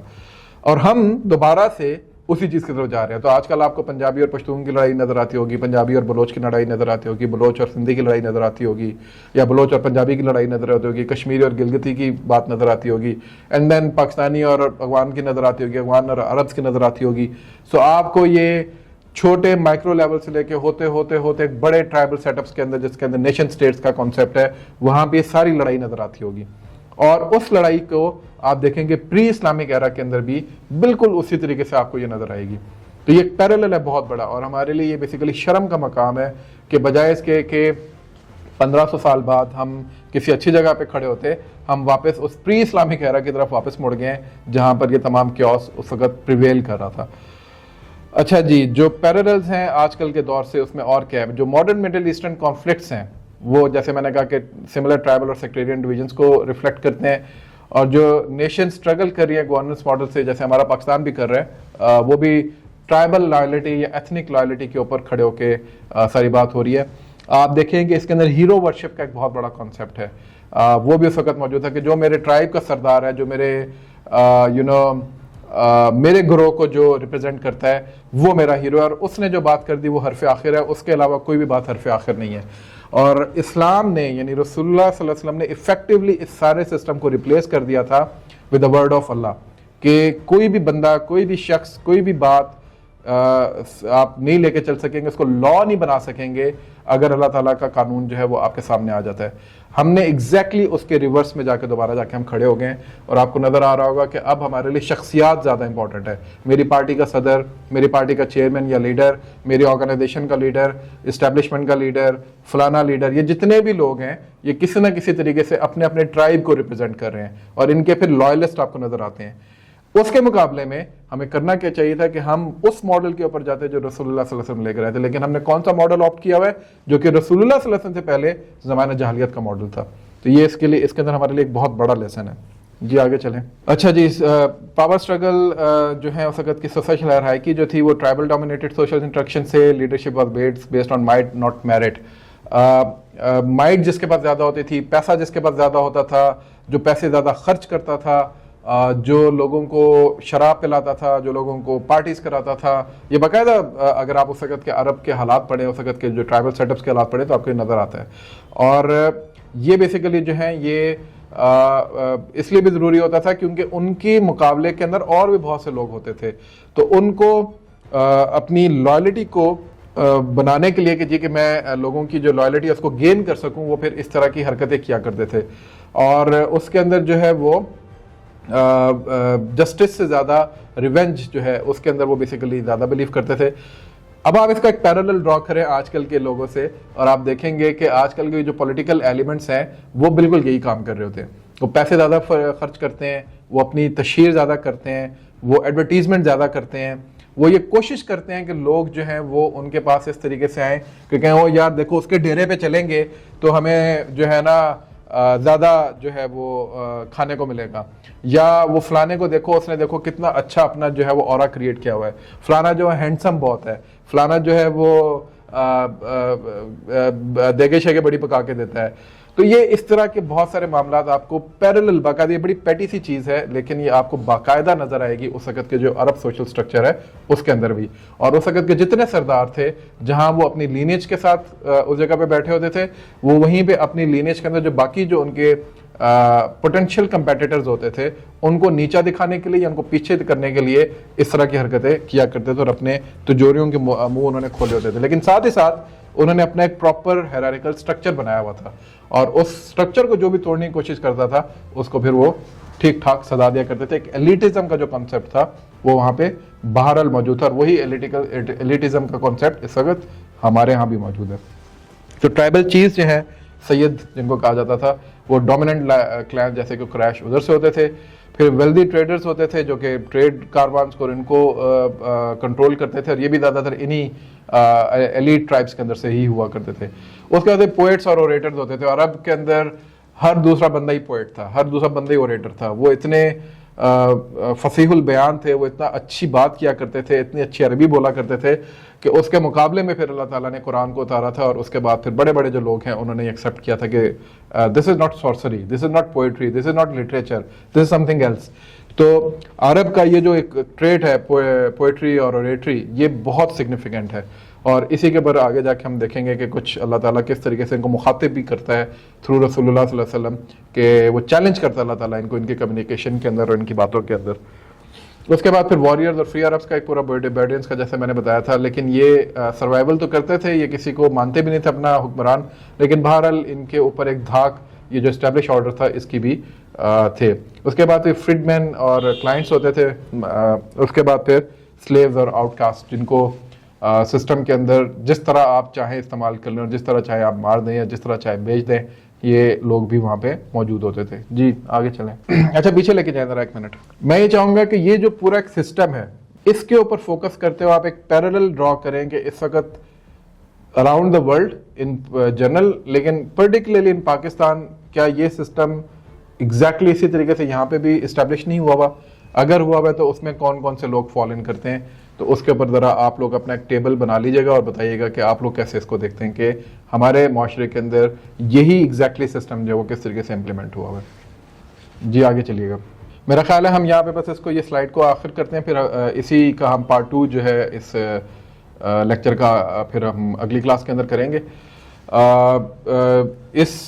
اور ہم دوبارہ سے اسی چیز کی طرف جا رہے ہیں. تو آج کل آپ کو پنجابی اور پشتون کی لڑائی نظر آتی ہوگی، پنجابی اور بلوچ کی لڑائی نظر آتی ہوگی، بلوچ اور سندھی کی لڑائی نظر آتی ہوگی، یا بلوچ اور پنجابی کی لڑائی نظر آتی ہوگی، کشمیری اور گلگتی کی بات نظر آتی ہوگی، اینڈ دین پاکستانی اور افغان کی نظر آتی ہوگی، افغان اور عربس کی نظر آتی ہوگی. سو آپ کو یہ چھوٹے مائکرو لیول سے لے کے ہوتے ہوتے ہوتے ایک بڑے ٹرائبل سیٹ اپس کے اندر جس کے اندر نیشن سٹیٹس کا کانسیپٹ ہے، وہاں پہ ساری لڑائی نظر آتی ہوگی. اور اس لڑائی کو آپ دیکھیں گے پری اسلامک ایرا کے اندر بھی بالکل اسی طریقے سے آپ کو یہ نظر آئے گی. تو یہ ایک پیرالل ہے بہت بڑا، اور ہمارے لیے یہ بیسیکلی شرم کا مقام ہے کہ بجائے اس کے کہ 1500 سال بعد ہم کسی اچھی جگہ پہ کھڑے ہوتے، ہم واپس اس پری اسلامک ایرا کی طرف واپس مڑ گئے ہیں جہاں پر یہ تمام کیوس اس وقت پریویل کر رہا تھا. اچھا جی، جو پیراللز ہیں آج کل کے دور سے اس میں اور کیا ہے؟ جو ماڈرن مڈل ایسٹرن کانفلکٹس ہیں وہ جیسے میں نے کہا کہ سملر ٹرائبل اور سیکٹیرین ڈویژنس کو ریفلیکٹ کرتے ہیں. اور جو نیشن سٹرگل کر رہی ہے گورننس ماڈل سے، جیسے ہمارا پاکستان بھی کر رہا ہے، وہ بھی ٹرائبل لائلٹی یا ایتھنک لائلٹی کے اوپر کھڑے ہو کے ساری بات ہو رہی ہے. آپ دیکھیں کہ اس کے اندر ہیرو ورشپ کا ایک بہت بڑا کانسیپٹ ہے، وہ بھی اس وقت موجود ہے کہ جو میرے ٹرائب کا سردار ہے، جو میرے میرے گروہ کو جو ریپرزینٹ کرتا ہے وہ میرا ہیرو ہے. اور اس نے جو بات کر دی وہ حرف آخر ہے، اس کے علاوہ کوئی بھی بات حرف آخر نہیں ہے. اور اسلام نے یعنی رسول اللہ صلی اللہ علیہ وسلم نے ایفیکٹولی اس سارے سسٹم کو ریپلیس کر دیا تھا ود دا ورڈ آف اللہ، کہ کوئی بھی بندہ، کوئی بھی شخص، کوئی بھی بات آپ نہیں لے کے چل سکیں گے، اس کو لا نہیں بنا سکیں گے اگر اللہ تعالیٰ کا قانون جو ہے وہ آپ کے سامنے آ جاتا ہے. ہم نے ایگزیکٹلی اس کے ریورس میں جا کے دوبارہ جا کے ہم کھڑے ہو گئے ہیں. اور آپ کو نظر آ رہا ہوگا کہ اب ہمارے لیے شخصیات زیادہ امپورٹنٹ ہے. میری پارٹی کا صدر، میری پارٹی کا چیئرمین یا لیڈر، میری آرگنائزیشن کا لیڈر، اسٹیبلشمنٹ کا لیڈر، فلانا لیڈر، یہ جتنے بھی لوگ ہیں یہ کسی نہ کسی طریقے سے اپنے اپنے ٹرائب کو ریپرزینٹ کر رہے ہیں، اور ان کے پھر لائلسٹ آپ کو نظر آتے ہیں. اس کے مقابلے میں ہمیں کرنا کیا چاہیے تھا کہ ہم اس ماڈل کے اوپر جاتے جو رسول اللہ صلی اللہ علیہ وسلم لے کر آئے تھے. لیکن ہم نے کون سا ماڈل آپٹ کیا ہوا ہے؟ جو کہ رسول اللہ صلی اللہ علیہ وسلم سے پہلے زمانہ جاہلیت کا ماڈل تھا. تو یہ اس کے اندر ہمارے لیے ایک بہت بڑا لیسن ہے. جی آگے چلیں. اچھا جی، پاور سٹرگل جو ہے اس وقت کی سوشل ہائرارکی جو تھی وہ ٹرائبل ڈومینیٹڈ سوشل انٹریکشن سے leadership was based on might not merit. Might جس کے پاس زیادہ ہوتی تھی، پیسہ جس کے پاس زیادہ ہوتا تھا، جو پیسے زیادہ خرچ کرتا تھا، جو لوگوں کو شراب پلاتا تھا، جو لوگوں کو پارٹیز کراتا تھا. یہ باقاعدہ اگر آپ اس وقت کے عرب کے حالات پڑھیں، اس وقت کے جو ٹرائبل سیٹ اپس کے حالات پڑھیں تو آپ کو نظر آتا ہے. اور یہ بیسیکلی جو ہیں یہ اس لیے بھی ضروری ہوتا تھا کیونکہ ان کے مقابلے کے اندر اور بھی بہت سے لوگ ہوتے تھے، تو ان کو اپنی لائلٹی کو बनाने के लिए कि जी कि मैं लोगों की जो लॉयल्टी है उसको गेन कर सकूं, वो फिर इस तरह की हरकतें किया करते थे। और उसके अंदर जो है वो जस्टिस से ज़्यादा रिवेंज जो है उसके अंदर वो बेसिकली ज़्यादा बिलीव करते थे। अब आप इसका एक पैरेलल ड्रॉ करें आजकल के लोगों से और आप देखेंगे कि आजकल के जो पॉलिटिकल एलिमेंट्स हैं वो बिल्कुल यही काम कर रहे होते हैं। वो पैसे ज़्यादा खर्च करते हैं, वो अपनी तशहीर ज़्यादा करते हैं, वो एडवर्टीज़मेंट ज़्यादा करते हैं, वो ये कोशिश करते हैं कि लोग जो हैं वो उनके पास इस तरीके से आएँ कि कहें वो यार देखो उसके डेरे पे चलेंगे तो हमें जो है ना ज़्यादा जो है वो खाने को मिलेगा, या वो फलाने को देखो उसने देखो कितना अच्छा अपना जो है वो ऑरा क्रिएट किया हुआ है, फलाना जो है हैंडसम बहुत है, फलाना जो है वो देगे शेगे बड़ी पका के देता है। तो ये इस तरह के बहुत सारे मामला आपको पैरेलल, बाकायदा ये बड़ी पेटी सी चीज़ है लेकिन ये आपको बाकायदा नजर आएगी उस वक़्त के जो अरब सोशल स्ट्रक्चर है उसके अंदर भी। और उस वक़्त के जितने सरदार थे जहां वो अपनी लीनेज के साथ उस जगह पे बैठे होते थे, वो वहीं पे अपनी लीनेज के अंदर जो बाकी जो उनके पोटेंशियल कंपेटिटर्स होते थे उनको नीचा दिखाने के लिए या उनको पीछे करने के लिए इस तरह की हरकतें किया करते थे और अपने तिजोरियों के मुंह उन्होंने खोले होते थे। लेकिन साथ ही साथ उन्होंने अपना एक प्रॉपर हायरार्किकल स्ट्रक्चर बनाया हुआ था और उस स्ट्रक्चर को जो भी तोड़ने की कोशिश करता था उसको फिर वो ठीक ठाक सजा दिया करते थे। एक एलिटिज्म का जो कॉन्सेप्ट था वो वहाँ पे बहरहाल मौजूद था और वही एलिटिज्म का कॉन्सेप्ट इस वक्त हमारे यहाँ भी मौजूद है। तो ट्राइबल चीज़ जो है सैयद जिनको कहा जाता था वो डोमिनेंट क्लैन जैसे कि क्रैश उधर से होते थे, फिर वेल्दी ट्रेडर्स होते थे जो कि ट्रेड कारवान्स को इनको कंट्रोल करते थे और ये भी ज़्यादातर इन्हीं एलीट ट्राइब्स के अंदर से ही हुआ करते थे। उसके बाद पोएट्स और ओरेटर्स होते थे। अरब के अंदर हर दूसरा बंदा ही पोएट था, हर दूसरा बंदा ही ओरेटर था। वो इतने फसीहुल बयान थे, वो इतना अच्छी बात किया करते थे, इतनी अच्छी अरबी बोला करते थे कि उसके मुकाबले में फिर अल्लाह ताला ने कुरान को उतारा था और उसके बाद फिर बड़े बड़े जो लोग हैं उन्होंने एक्सेप्ट किया था कि this is not sorcery, this is not poetry, this is not literature, this is something else. तो अरब का ये जो एक ट्रेट है पोइट्री और ओरेटरी, ये बहुत सिग्निफिकेंट है और इसी के ऊपर आगे जाके हम देखेंगे कि कुछ अल्लाह ताला किस तरीके से इनको मुखातिब भी करता है थ्रू रसूलुल्लाह सल्लल्लाहु अलैहि वसल्लम के वो चैलेंज करता है अल्लाह ताला इनको इनके कम्युनिकेशन के अंदर और इनकी बातों के अंदर। उसके बाद फिर वॉरियर्स और फ्री अरब्स का एक पूरा बर्डियंस का जैसे मैंने बताया था, लेकिन ये सर्वाइवल तो करते थे, ये किसी को मानते भी नहीं थे अपना हुक्मरान, लेकिन बहरहाल इनके ऊपर एक धाक ये जो एस्टेब्लिश ऑर्डर था इसकी भी थे। उसके बाद फिर फ्रीडमैन और क्लाइंट्स होते थे। उसके बाद फिर स्लेव्स और आउटकास्ट जिनको सिस्टम के अंदर जिस तरह आप चाहें इस्तेमाल कर लें और जिस तरह चाहे आप मार दें या जिस तरह चाहे बेच दें, ये लोग भी वहाँ पे मौजूद होते थे। जी आगे चलें। अच्छा पीछे लेके जाएं जरा एक मिनट। मैं ये चाहूँगा कि ये जो पूरा एक सिस्टम है इसके ऊपर फोकस करते हुए आप एक पैरेलल ड्रॉ करें कि इस वक्त around the world in general, लेकिन पर्टिकुलरली इन पाकिस्तान, क्या ये सिस्टम एग्जैक्टली इसी तरीके से यहाँ पे भी इस्टेब्लिश नहीं हुआ हुआ? अगर हुआ हुआ तो उसमें कौन कौन से लोग फॉलो इन करते हैं? तो उसके ऊपर ज़रा आप लोग अपना एक टेबल बना लीजिएगा और बताइएगा कि आप लोग कैसे इसको देखते हैं कि हमारे माशरे के अंदर यही एग्जैक्टली सिस्टम जो है वो किस तरीके से इम्प्लीमेंट हुआ है। जी आगे चलिएगा। मेरा ख्याल है हम यहाँ पे बस इसको ये स्लाइड को आखिर करते हैं, फिर इसी का हम पार्ट 2 जो है इस लेक्चर का फिर हम अगली क्लास के अंदर करेंगे। इस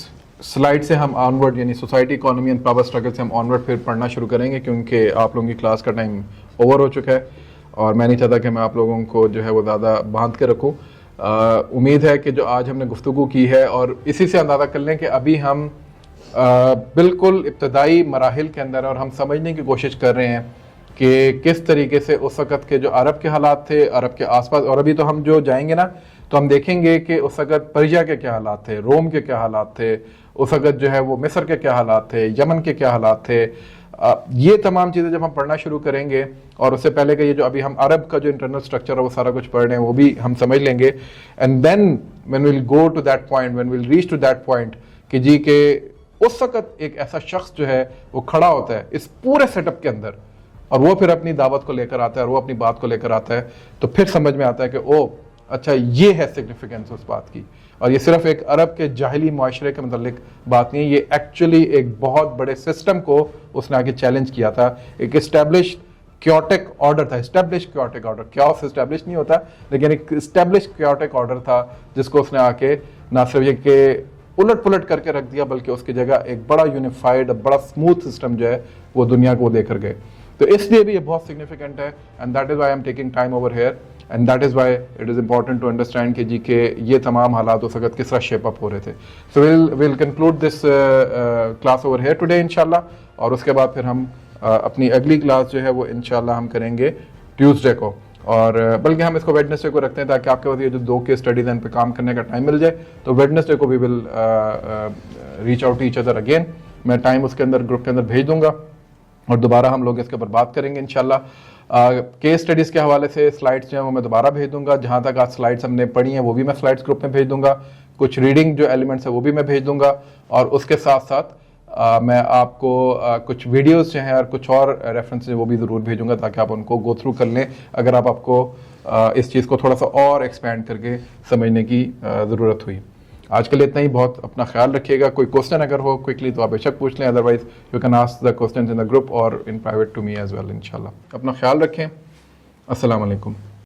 स्लाइड से हम ऑनवर्ड यानी society, economy and power struggle से हम ऑनवर्ड फिर पढ़ना शुरू करेंगे क्योंकि आप लोगों की क्लास का टाइम ओवर हो चुका है और मैं नहीं चाहता कि मैं आप लोगों को जो है वो ज़्यादा बांध के रखूँ। उम्मीद है कि जो आज हमने गुफ्तगू की है और इसी से अंदाज़ा कर लें कि अभी हम बिल्कुल इब्तदाई मराहिल के अंदर और हम समझने की कोशिश कर रहे हैं कि किस तरीके से उस वक़्त के जो अरब के हालात थे, अरब के आसपास, और अभी तो हम जो जाएंगे ना तो हम देखेंगे कि उस वक़्त पर्शिया के क्या हालात थे, रोम के क्या हालात थे, उस वक़्त जो है वो मिस्र के क्या हालात थे, यमन के क्या हालात थे। ये तमाम चीज़ें जब हम पढ़ना शुरू करेंगे और उससे पहले कि ये जो अभी हम अरब का जो इंटरनल स्ट्रक्चर है वो सारा कुछ पढ़ रहे हैं वो भी हम समझ लेंगे। And then when will go to that point, when will reach to that point कि जी के उस वक़्त एक ऐसा शख्स जो है वो खड़ा होता है इस पूरे सेटअप के अंदर और वो फिर अपनी दावत को लेकर आता है और वो अपनी बात को लेकर आता है, तो फिर समझ में आता है कि ओ अच्छा ये है सिग्निफिकेंस उस बात की। और ये सिर्फ एक अरब के जाहिली माशरे के मतलब बात नहीं है, ये एक्चुअली एक बहुत बड़े सिस्टम को उसने आगे चैलेंज किया था। एक इस्टेब्लिश क्योटिक ऑर्डर था, establish chaotic order, chaos establish नहीं होता लेकिन एक इस्टेब्लिश क्योटिक ऑर्डर था जिसको उसने आके ना सिर्फ ये के उलट पुलट करके रख दिया बल्कि उसकी जगह एक बड़ा यूनिफाइड, बड़ा स्मूथ सिस्टम जो है वो दुनिया को देकर गए। तो इसलिए भी ये बहुत सिग्निफिकेंट है and that is why I am taking time over here. And that is why it is important to understand कि जी के ये तमाम हालात उस वक्त किस तरह शेप अप हो रहे थे. So will conclude this class over here today इंशाल्लाह, और उसके बाद फिर हम अपनी अगली क्लास जो है वो इंशाल्लाह हम करेंगे ट्यूसडे को, और बल्कि हम इसको वेडनेसडे को रखते हैं ताकि आपके पास ये जो 2 केस स्टडीज़ हैं इन पे काम करने का टाइम मिल जाए. तो वेडनेसडे को we will reach out each other again. मैं टाइम उसके अंदर ग्रुप के अंदर भेज दूंगा और दोबारा हम लोग इसके ऊपर बात करेंगे इंशाल्लाह. केस स्टडीज़ के हवाले से स्लाइड्स जो हैं वो मैं दोबारा भेज दूंगा. जहाँ तक आज स्लाइड्स हमने पढ़ी हैं वो भी मैं स्लाइड्स ग्रुप में भेज दूंगा. कुछ रीडिंग जो एलिमेंट्स है वो भी मैं भेज दूंगा, और उसके साथ साथ मैं आपको कुछ वीडियोस जो हैं और कुछ और रेफरेंसेस वो भी ज़रूर भेजूंगा ताकि आप उनको गो थ्रू कर लें अगर आपको इस चीज़ को थोड़ा सा और एक्सपेंड करके समझने की ज़रूरत हुई. आज के लिए इतना ही. बहुत अपना ख्याल रखिएगा. कोई क्वेश्चन अगर हो क्विकली तो आप बेशक पूछ लें, otherwise you can ask the questions in the group और in private to me as well इंशाल्लाह. अपना ख्याल रखें. अस्सलाम वालेकुम.